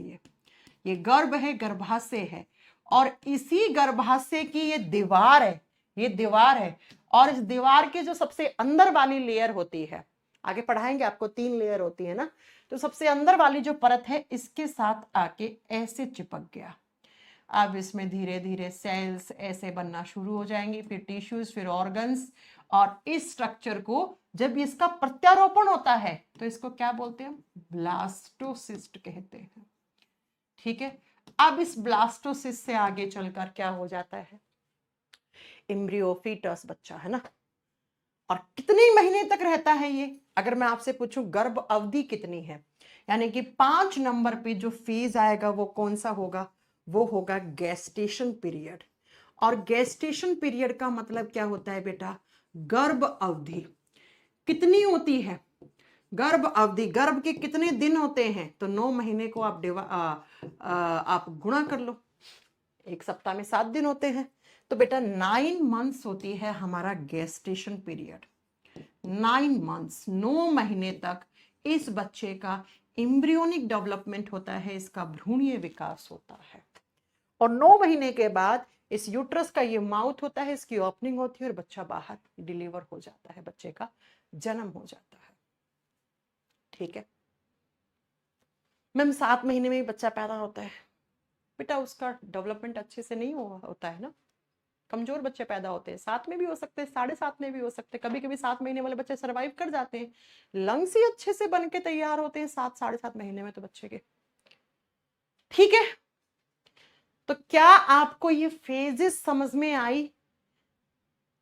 ये गर्भ है, गर्भाशय है, और इसी गर्भाशय की ये दीवार है, ये दीवार है, और इस दीवार की जो सबसे अंदर वाली लेयर होती है, आगे पढ़ाएंगे आपको, 3 लेयर होती है ना, तो सबसे अंदर वाली जो परत है इसके साथ आके ऐसे चिपक गया। अब इसमें धीरे धीरे सेल्स ऐसे बनना शुरू हो जाएंगी, फिर टिश्यूज, फिर ऑर्गन्स, और इस स्ट्रक्चर को जब इसका प्रत्यारोपण होता है तो इसको क्या बोलते हैं, ब्लास्टोसिस्ट कहते हैं। ठीक है, अब इस ब्लास्टोसिस्ट से आगे चलकर क्या हो जाता है, एम्ब्रियो, फीटस, बच्चा, है ना। और कितने महीने तक रहता है ये, अगर मैं आपसे पूछूं गर्भ अवधि कितनी है, यानी कि 5 नंबर पे जो फेज आएगा वो कौन सा होगा, वो होगा गेस्टेशन पीरियड। और गेस्टेशन पीरियड का मतलब क्या होता है बेटा, गर्भ अवधि कितनी होती है, गर्भ अवधि, गर्भ के कितने दिन होते हैं, तो 9 महीने को आप गुणा कर लो, एक सप्ताह में 7 दिन होते हैं, तो बेटा 9 मंथ्स होती है हमारा गेस्टेशन पीरियड। 9 मंथ्स, 9 महीने तक इस बच्चे का एम्ब्रियोनिक डेवलपमेंट होता है, इसका भ्रूणीय विकास होता है, और 9 महीने के बाद इस यूट्रस का ये माउथ होता है, इसकी ओपनिंग होती है और बच्चा बाहर डिलीवर हो जाता है, बच्चे का जन्म हो जाता है। ठीक है मैम, 7 महीने में ही बच्चा पैदा होता है बेटा, उसका डेवलपमेंट अच्छे से नहीं होता है ना, कमजोर बच्चे पैदा होते हैं, 7 में भी हो सकते हैं, 7.5 में भी हो सकते हैं, कभी कभी 7 महीने वाले बच्चे सरवाइव कर जाते हैं, लंग्स ही अच्छे से बन के तैयार होते हैं 7 7.5 महीने में तो बच्चे के। ठीक है, तो क्या आपको ये फेजेस समझ में आई,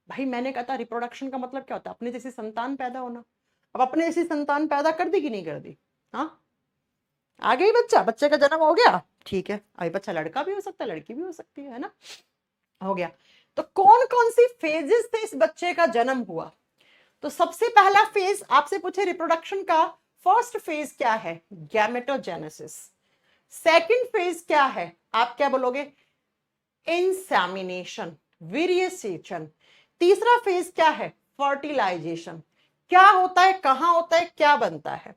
भाई मैंने कहा था रिप्रोडक्शन का मतलब क्या होता है, अपने जैसी संतान पैदा होना। अब अपने जैसी संतान पैदा कर दी कि नहीं कर दी? हाँ, आ गई बच्चा, बच्चे का जन्म हो गया, ठीक है, अभी बच्चा लड़का भी हो सकता है, लड़की भी हो सकती है ना, हो गया। तो कौन कौन सी फेजेस थे इस बच्चे का जन्म हुआ? तो सबसे पहला फेज आपसे पूछे रिप्रोडक्शन का, फर्स्ट फेज क्या है? गैमेटोजेनेसिस। सेकंड फेज क्या है? आप क्या बोलोगे? इंसेमिनेशन, वीर्यसेचन। तीसरा फेज क्या है? फर्टिलाइजेशन। क्या होता है, कहां होता है, क्या बनता है?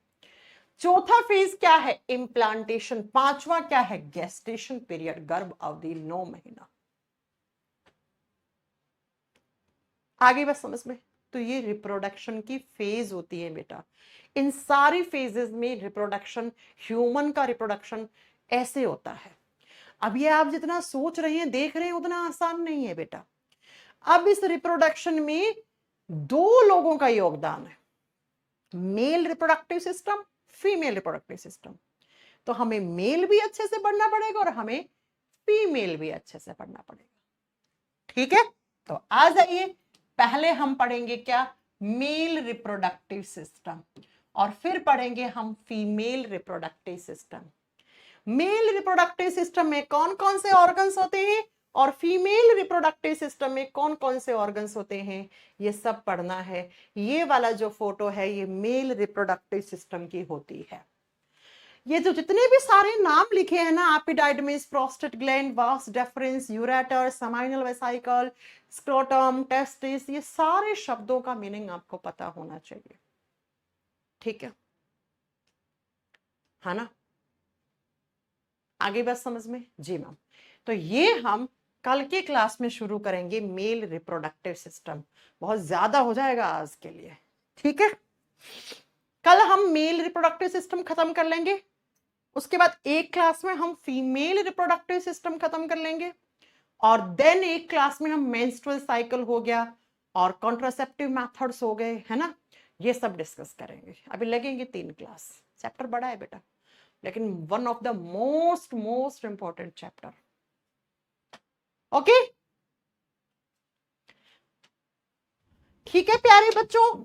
चौथा फेज क्या है? इम्प्लांटेशन। पांचवा क्या है? गेस्टेशन पीरियड, गर्भ अवधि 9 महीना। आगे बस समझ में। तो ये रिप्रोडक्शन की फेज होती है बेटा। इन सारी फेजेस में रिप्रोडक्शन, ह्यूमन का रिप्रोडक्शन ऐसे होता है। अब ये आप जितना सोच रहे हैं, देख रहे हैं, उतना आसान नहीं है बेटा। अब इस रिप्रोडक्शन में 2 लोगों का योगदान है, male reproductive system, female reproductive system. तो हमें मेल भी अच्छे से पढ़ना पड़ेगा और हमें फीमेल भी अच्छे से पढ़ना पड़ेगा, ठीक है? तो आ जाइए, पहले हम पढ़ेंगे क्या? मेल रिप्रोडक्टिव सिस्टम, और फिर पढ़ेंगे हम female reproductive system. Male reproductive system में कौन कौन से ऑर्गन्स होते हैं और फीमेल रिप्रोडक्टिव सिस्टम में कौन कौन से ऑर्गन्स होते हैं, ये सब पढ़ना है। ये वाला जो फोटो है ये मेल रिप्रोडक्टिव सिस्टम की होती है। ये जो जितने भी सारे नाम लिखे हैं ना, epididymis, prostate gland, vas deferens, ureter, seminal vesicle, scrotum, testis, ये सारे शब्दों का मीनिंग आपको पता होना चाहिए, ठीक है ना? आगे बात समझ में? जी मैम। तो ये हम कल के क्लास में शुरू करेंगे, मेल रिप्रोडक्टिव सिस्टम। बहुत ज्यादा हो जाएगा आज के लिए, ठीक है? कल हम मेल रिप्रोडक्टिव सिस्टम खत्म कर लेंगे, उसके बाद एक क्लास में हम फीमेल रिप्रोडक्टिव सिस्टम खत्म कर लेंगे, और देन एक क्लास में हम मेंस्ट्रुअल साइकिल हो गया और कॉन्ट्रासेप्टिव मेथड्स हो गए, है ना, ये सब डिस्कस करेंगे। अभी लगेंगे 3 क्लास। चैप्टर बड़ा है बेटा, लेकिन one of the most most important chapter. Okay, ठीक है प्यारे बच्चों।